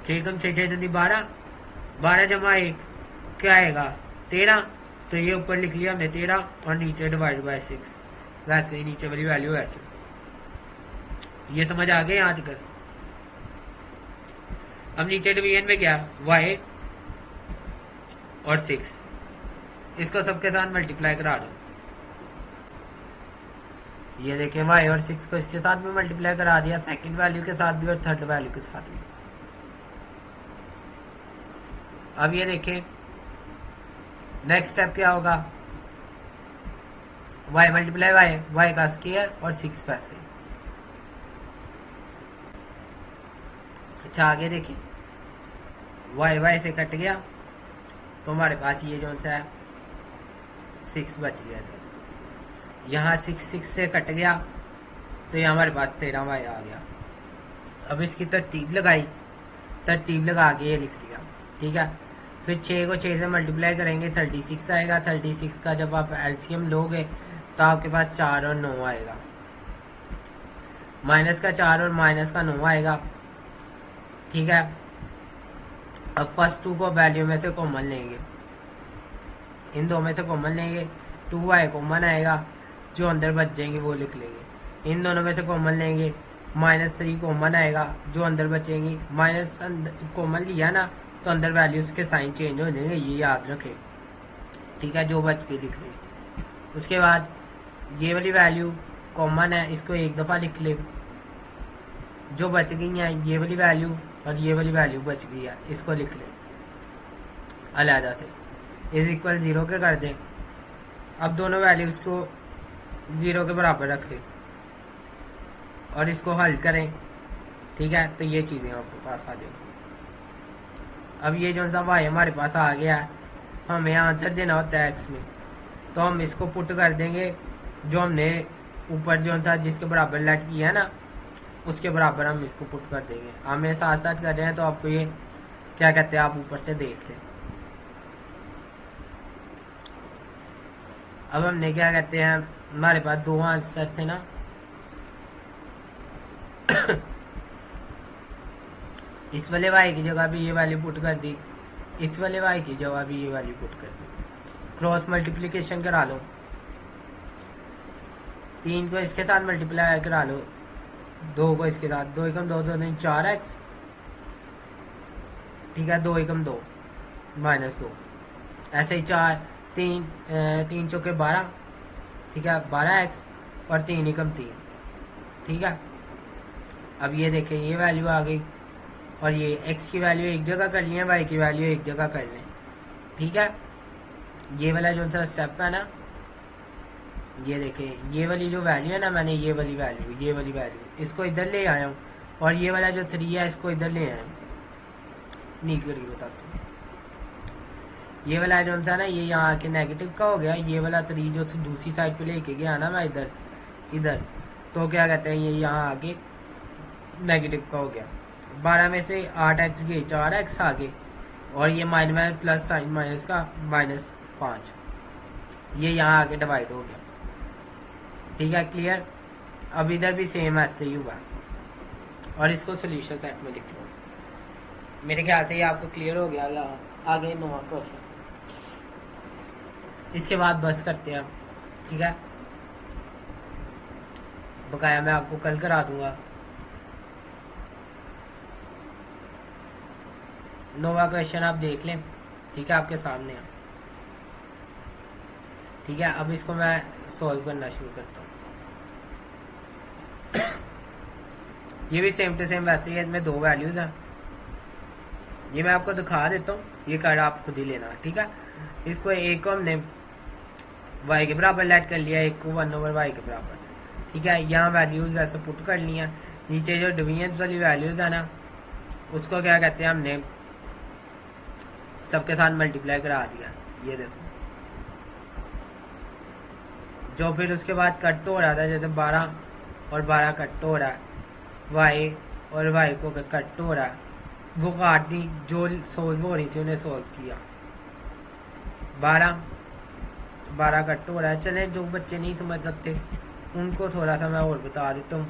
6 कम 6 6 12, 12 जमा 1 क्या आएगा 13। तो ये ऊपर लिख लिया हमने 13 और नीचे डिवाइड बाय 6, वैसे ही नीचे वाली वैल्यू वैसे। ये समझ आ गया यहाँ तक। अब नीचे डिवीजन में क्या, y और 6, इसको सबके साथ मल्टीप्लाई करा दो। ये देखें, y और 6 को इसके साथ भी मल्टीप्लाई करा दिया, सेकंड वैल्यू के साथ भी और थर्ड वैल्यू के साथ भी। अब ये देखें नेक्स्ट स्टेप क्या होगा, y × y का स्क्वायर और 6 वैसे। अच्छा, आगे देखिए, y से कट गया तो हमारे पास ये जो सा है 6 बच गया। यहाँ 6 से कट गया तो ये हमारे पास 13y आ गया। अब इसकी तरतीब लगाई, तरतीब लगा के ये लिख लिया। ठीक है, फिर 6 को 6 से मल्टीप्लाई करेंगे 36 आएगा। 36 का जब आप एलसीएम लोगे तो आपके पास 4 और 9 आएगा। माइनस का 4 और माइनस का 9 आएगा। ठीक है, अब फर्स्ट 2 को वैल्यू में से कॉमन लेंगे, इन दो में से कॉमन लेंगे, 2y कॉमन आएगा, जो अंदर बच जाएंगे वो लिख लेंगे। इन दोनों में से कॉमन लेंगे, -3 कॉमन आएगा, जो अंदर बचेंगी। माइनस कॉमन लिया ना तो अंदर वैल्यूज के साइन चेंज हो जाएंगे, ये याद रखें। ठीक है, जो बच के लिख ले। उसके बाद ये वाली वैल्यू कॉमन है, इसको एक दफ़ा लिख ले। जो बच गई है ये वाली वैल्यू और ये वाली वैल्यू बच गई है, इसको लिख ले अलहदा से। इज इक्वल 0 के कर दें। अब दोनों वैल्यूज को 0 के बराबर रख ले और इसको हल करें। ठीक है, तो ये चीज़ें आपके पास आ जाएगी। अब ये जो सा y हमारे पास आ गया है, हमें आंसर देना होता है x में, तो हम इसको पुट कर देंगे। जो हमने ऊपर जो सा जिसके बराबर लेट किया है ना, उसके बराबर हम इसको पुट कर देंगे। हम मेरे साथ साथ कर रहे हैं तो आपको ये क्या कहते हैं आप ऊपर से देख लें। अब हमने क्या कहते हैं हमारे पास दो आंसर थे ना, इस वाले वाई की जगह भी ये वैल्यू पुट कर दी, इस वाले वाई की जगह भी ये वैल्यू पुट कर दी। क्रॉस मल्टीप्लिकेशन करा लो, 3 को इसके साथ मल्टीप्लाई करा लो, 2 को इसके साथ, 2 एकम 2 2 नहीं 4x, ठीक है 2 एकम 2 -2, ऐसे ही 3 चौके 12, ठीक है 12x और 3 एकम 3, ठीक है। अब ये देखें ये वैल्यू आ गई और ये x की वैल्यू एक जगह कर लिए, y की वैल्यू एक जगह कर लें, ठीक है। ये वाला जो सा स्टेप है ना, ये देखें ये वाली जो वैल्यू है ना, मैंने ये वाली वैल्यू इसको इधर ले आया हूँ और ये वाला जो 3 है इसको इधर ले आया हूँ। नीट करके बताता हूँ, ये वाला जो सा ना ये यहाँ आके नेगेटिव का हो गया, ये वाला 3 जो दूसरी साइड पे लेके गया ना मैं इधर तो क्या कहते हैं ये यहाँ आके नेगेटिव का हो गया। 12 में से 8x गए, 4x आगे और ये माइनस प्लस साइन माइनस का -5, ये यहाँ आके डिवाइड हो गया, ठीक है क्लियर। अब इधर भी सेम ऐसे ही हुआ और इसको सोल्यूशन सेट में लिख लो। मेरे ख्याल से ये आपको क्लियर हो गया। आगे 9वां क्वेश्चन, इसके बाद बस करते हैं, ठीक है। बकाया मैं आपको कल करा दूंगा। 9वां क्वेश्चन आप देख लें, ठीक है आपके सामने है, ठीक है। अब इसको मैं सॉल्व करना शुरू करता हूँ। ये भी सेम टू सेम वैसे ही, इसमें 2 वैल्यूज हैं, ये मैं आपको दिखा देता हूँ, ये कार्ड आप खुद ही लेना, ठीक है। इसको एक को हमने y के बराबर लेट कर लिया, एक को 1/y के बराबर, ठीक है। यहाँ वैल्यूज ऐसे पुट कर लिया, नीचे जो डिवीजन वाली वैल्यूज है ना उसको क्या कहते हैं हमने सबके साथ मल्टीप्लाई करा दिया, ये देखो। जो फिर उसके बाद कट हो रहा था, जैसे 12 और 12 कट हो रहा है, y और y को कट हो रहा है, वो काट दी, जो सोल्व हो रही थी उन्हें सोल्व किया। 12 कट हो रहा है। चले जो बच्चे नहीं समझ सकते उनको थोड़ा सा मैं और बता देता हूँ।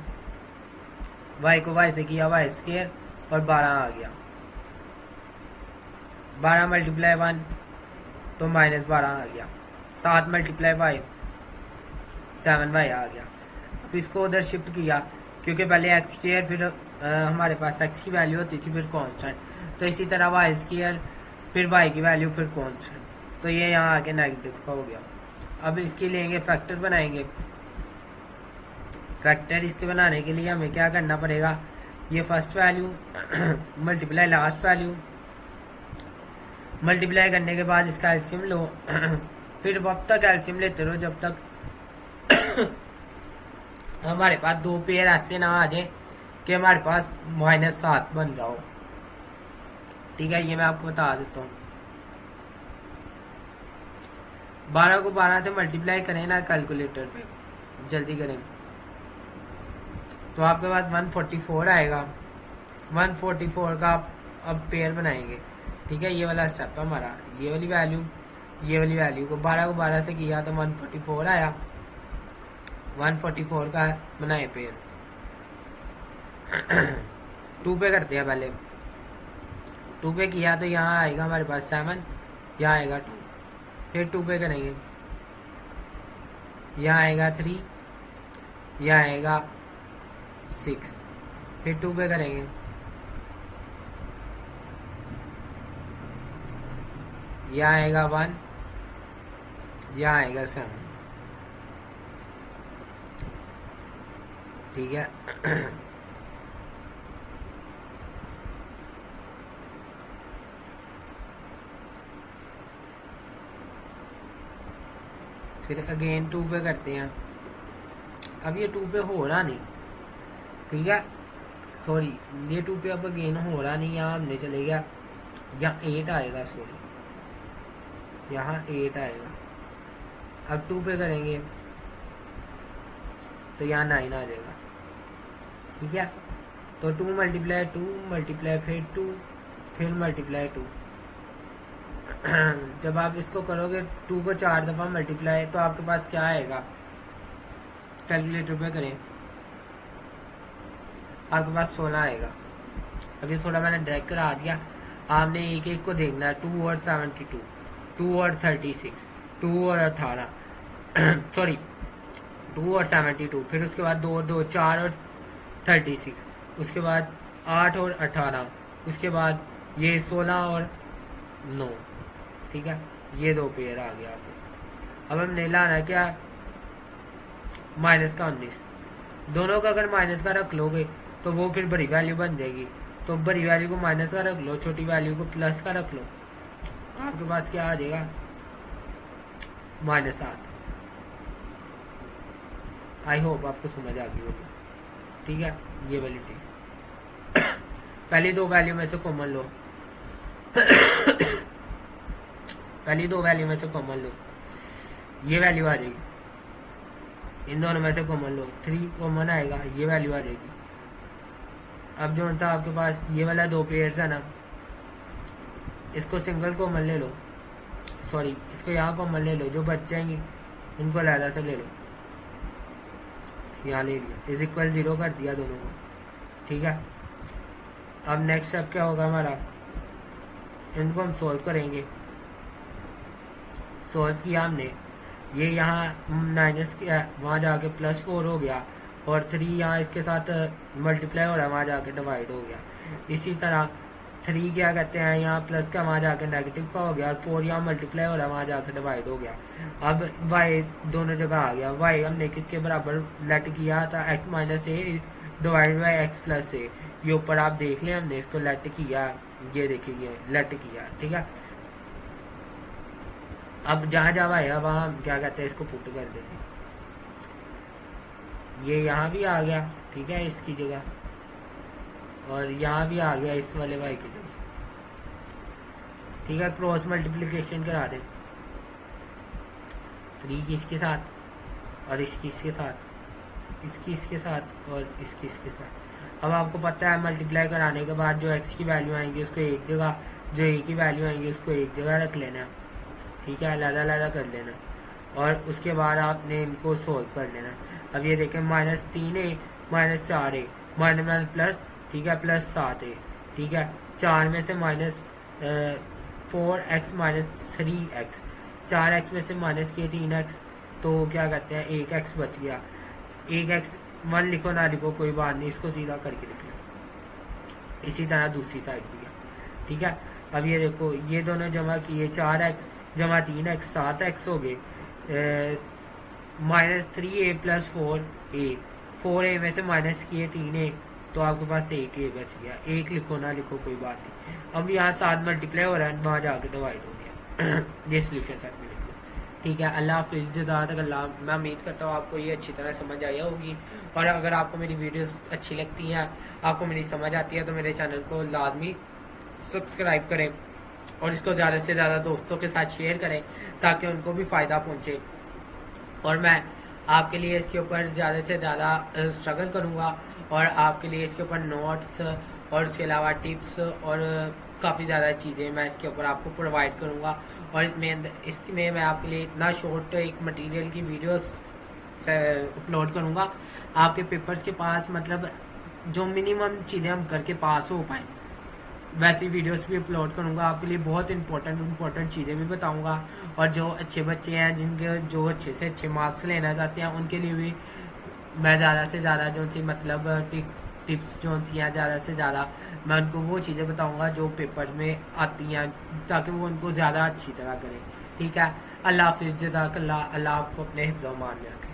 y को y से किया y² और 12 आ गया, 12 मल्टीप्लाई 1 तो -12 आ गया, 7 मल्टीप्लाई y 7y आ गया। अब इसको उधर शिफ्ट किया क्योंकि पहले x² फिर हमारे पास x की वैल्यू होती थी फिर कांस्टेंट, तो इसी तरह y² फिर y की वैल्यू फिर कांस्टेंट, तो ये यहाँ आके नेगेटिव का हो गया। अब इसके लेंगे फैक्टर बनाएंगे। फैक्टर इसके बनाने के लिए हमें क्या करना पड़ेगा, ये first value multiply last value, multiply करने के बाद इसका एलसीएम लो फिर वक्त तक एलसीएम लेते रहो जब तक हमारे पास 2 पेयर ऐसे ना आ जाए कि हमारे पास -7 बन रहा हो, ठीक है। ये मैं आपको बता देता हूँ। 12 को 12 से मल्टीप्लाई करें ना कैलकुलेटर पे, जल्दी करें, तो आपके पास 144 आएगा। 144 का आप अब पेयर बनाएंगे, ठीक है। ये वाला स्टेप है हमारा, ये वाली वैल्यू को 12 को 12 से किया तो 144 आया। 144 का बनाए पेयर 2 पे करते हैं पहले, 2 पे किया तो यहाँ आएगा हमारे पास 7, यहाँ आएगा 2, फिर 2 पे करेंगे, यहाँ आएगा 3, यहाँ आएगा 6, फिर 2 पे करेंगे, यहाँ आएगा 1, यहाँ आएगा 7, ठीक है। फिर अगेन 2 पे करते हैं। अब ये 2 पे हो रहा नहीं, ठीक है, सॉरी ये 2 पे अब अगेन हो रहा नहीं, यहाँ हमने चले गया, यहाँ 8 आएगा, सॉरी यहाँ 8 आएगा। अब 2 पे करेंगे तो यहाँ 9 आ जाएगा, ठीक है। तो 2 मल्टीप्लाई 2 मल्टीप्लाई फिर 2 फिर मल्टीप्लाई 2। जब आप इसको करोगे 2 को 4 दफ़ा मल्टीप्लाई तो आपके पास क्या आएगा, कैलकुलेटर पे करें, आपके पास 16 आएगा। अभी थोड़ा मैंने डायरेक्ट करा दिया, आपने एक एक को देखना है। 2 और 72, 2 और 36, 2 और 18 सॉरी 2 और 72, फिर उसके बाद 2 और 2 4 और 36, उसके बाद 8 और 18, उसके बाद ये 16 और 9। ठीक है, ये 2 पेयर आ गया आपको। अब हमने लाना क्या, माइनस का 19। दोनों का अगर माइनस का रख लोगे तो वो फिर बड़ी वैल्यू बन जाएगी। तो बड़ी वैल्यू को माइनस का रख लो, छोटी वैल्यू को प्लस का रख लो, आपके पास क्या आ जाएगा, -8। आई होप आपको समझ आ गई होगी। ठीक है, ये वाली चीज पहली 2 वैल्यू में से कॉमन लो पहली 2 वैल्यू में से कॉमन लो, ये वैल्यू आ जाएगी। इन दोनों में से कॉमन लो, 3 कॉमन आएगा, ये वैल्यू आ जाएगी। अब जो था आपके पास ये वाला 2 पेयर है ना, इसको सिंगल कॉमन ले लो, सॉरी इसको यहाँ कॉमन ले लो, जो बच जाएंगे उनको अलग से ले लो, यहाँ ले लिया, इज इक्वल 0 कर दिया दोनों को। ठीक है, अब नेक्स्ट स्टेप क्या होगा हमारा, इनको हम सोल्व करेंगे। सोल्व किया हमने, ये यहाँ माइनस किया, वहाँ जाके +4 हो गया, और 3 यहाँ इसके साथ मल्टीप्लाई हो रहा है, वहाँ जाके डिवाइड हो गया। इसी तरह 3 क्या कहते हैं, यहाँ प्लस का वहाँ जाके नेगेटिव का हो गया, और 4 यहाँ मल्टीप्लाई हो रहा है, वहाँ जाके डिवाइड हो गया। अब y दोनों जगह आ गया। y हमने किसके बराबर लेट किया था, x - a divide by x + a। ये ऊपर आप देख लें, हमने इसको लेट किया, ये देखिए लेट किया। ठीक है, अब जहाँ जहाँ आया वहाँ हम क्या कहते हैं, इसको पुट कर देंगे। ये यहाँ भी आ गया, ठीक है, इसकी जगह, और यहाँ भी आ गया इस वाले y की जगह। ठीक है, क्रॉस मल्टीप्लिकेशन करा दें, 3 की इसके साथ और इसकी इसके साथ, इसकी इसके साथ और इसकी इसके साथ। अब आपको पता है मल्टीप्लाई कराने के बाद जो x की वैल्यू आएंगी उसको एक जगह, जो a की वैल्यू आएंगी उसको एक जगह रख लेना। ठीक है, अलग-अलग कर लेना, और उसके बाद आपने इनको सोल्व कर लेना। अब ये देखें, -3a -4a माइनस प्लस, ठीक है, +7a। ठीक है, 4 में से -4x -3x, 4x में से माइनस किए 3x, तो क्या कहते हैं 1x बच गया। 1x 1 लिखो ना लिखो कोई बात नहीं, इसको सीधा करके लिख लो। इसी तरह दूसरी साइड भी है। ठीक है, अब ये देखो, ये दोनों जमा किए, 4x जमा 3x 7x हो गए, -3a + 4a, 4a में से माइनस किए 3a, तो आपके पास 1a बच गया। 1 लिखो ना लिखो कोई बात नहीं। अब यहाँ 7 मल्टीप्लाई हो रहा है, वहाँ जाके डिवाइड हो गया। ये सोल्यूशन सेट में लिख लो। ठीक है, अल्लाह हाफिज़, जज़ाक अल्लाह। मैं उम्मीद करता हूँ आपको ये अच्छी तरह समझ आई होगी, और अगर आपको मेरी वीडियोस अच्छी लगती हैं, आपको मेरी समझ आती है, तो मेरे चैनल को लाजमी सब्सक्राइब करें, और इसको ज़्यादा से ज़्यादा दोस्तों के साथ शेयर करें ताकि उनको भी फ़ायदा पहुँचे। और मैं आपके लिए इसके ऊपर ज़्यादा से ज़्यादा स्ट्रगल करूँगा, और आपके लिए इसके ऊपर नोट्स और इसके अलावा टिप्स और काफ़ी ज़्यादा चीज़ें मैं इसके ऊपर आपको प्रोवाइड करूँगा। और इसमें मैं आपके लिए इतना शॉर्ट एक मटेरियल की वीडियोस अपलोड करूँगा आपके पेपर्स के पास, मतलब जो मिनिमम चीज़ें हम करके पास हो पाएँ वैसी वीडियोस भी अपलोड करूँगा आपके लिए। बहुत इंपॉर्टेंट चीज़ें भी बताऊँगा, और जो अच्छे बच्चे हैं जिनके जो अच्छे से अच्छे मार्क्स लेना चाहते हैं उनके लिए भी मैं ज़्यादा से ज़्यादा जो सी मतलब टिप्स जो सी हैं, ज़्यादा से ज़्यादा मैं उनको वो चीज़ें बताऊँगा जो पेपर में आती हैं, ताकि वो उनको ज़्यादा अच्छी तरह करें। ठीक है, अल्लाह हाफिज़, जज़ाकल्लाह। अल्लाह आपको अपने हिफ्ज़-ओ-अमान में रखे।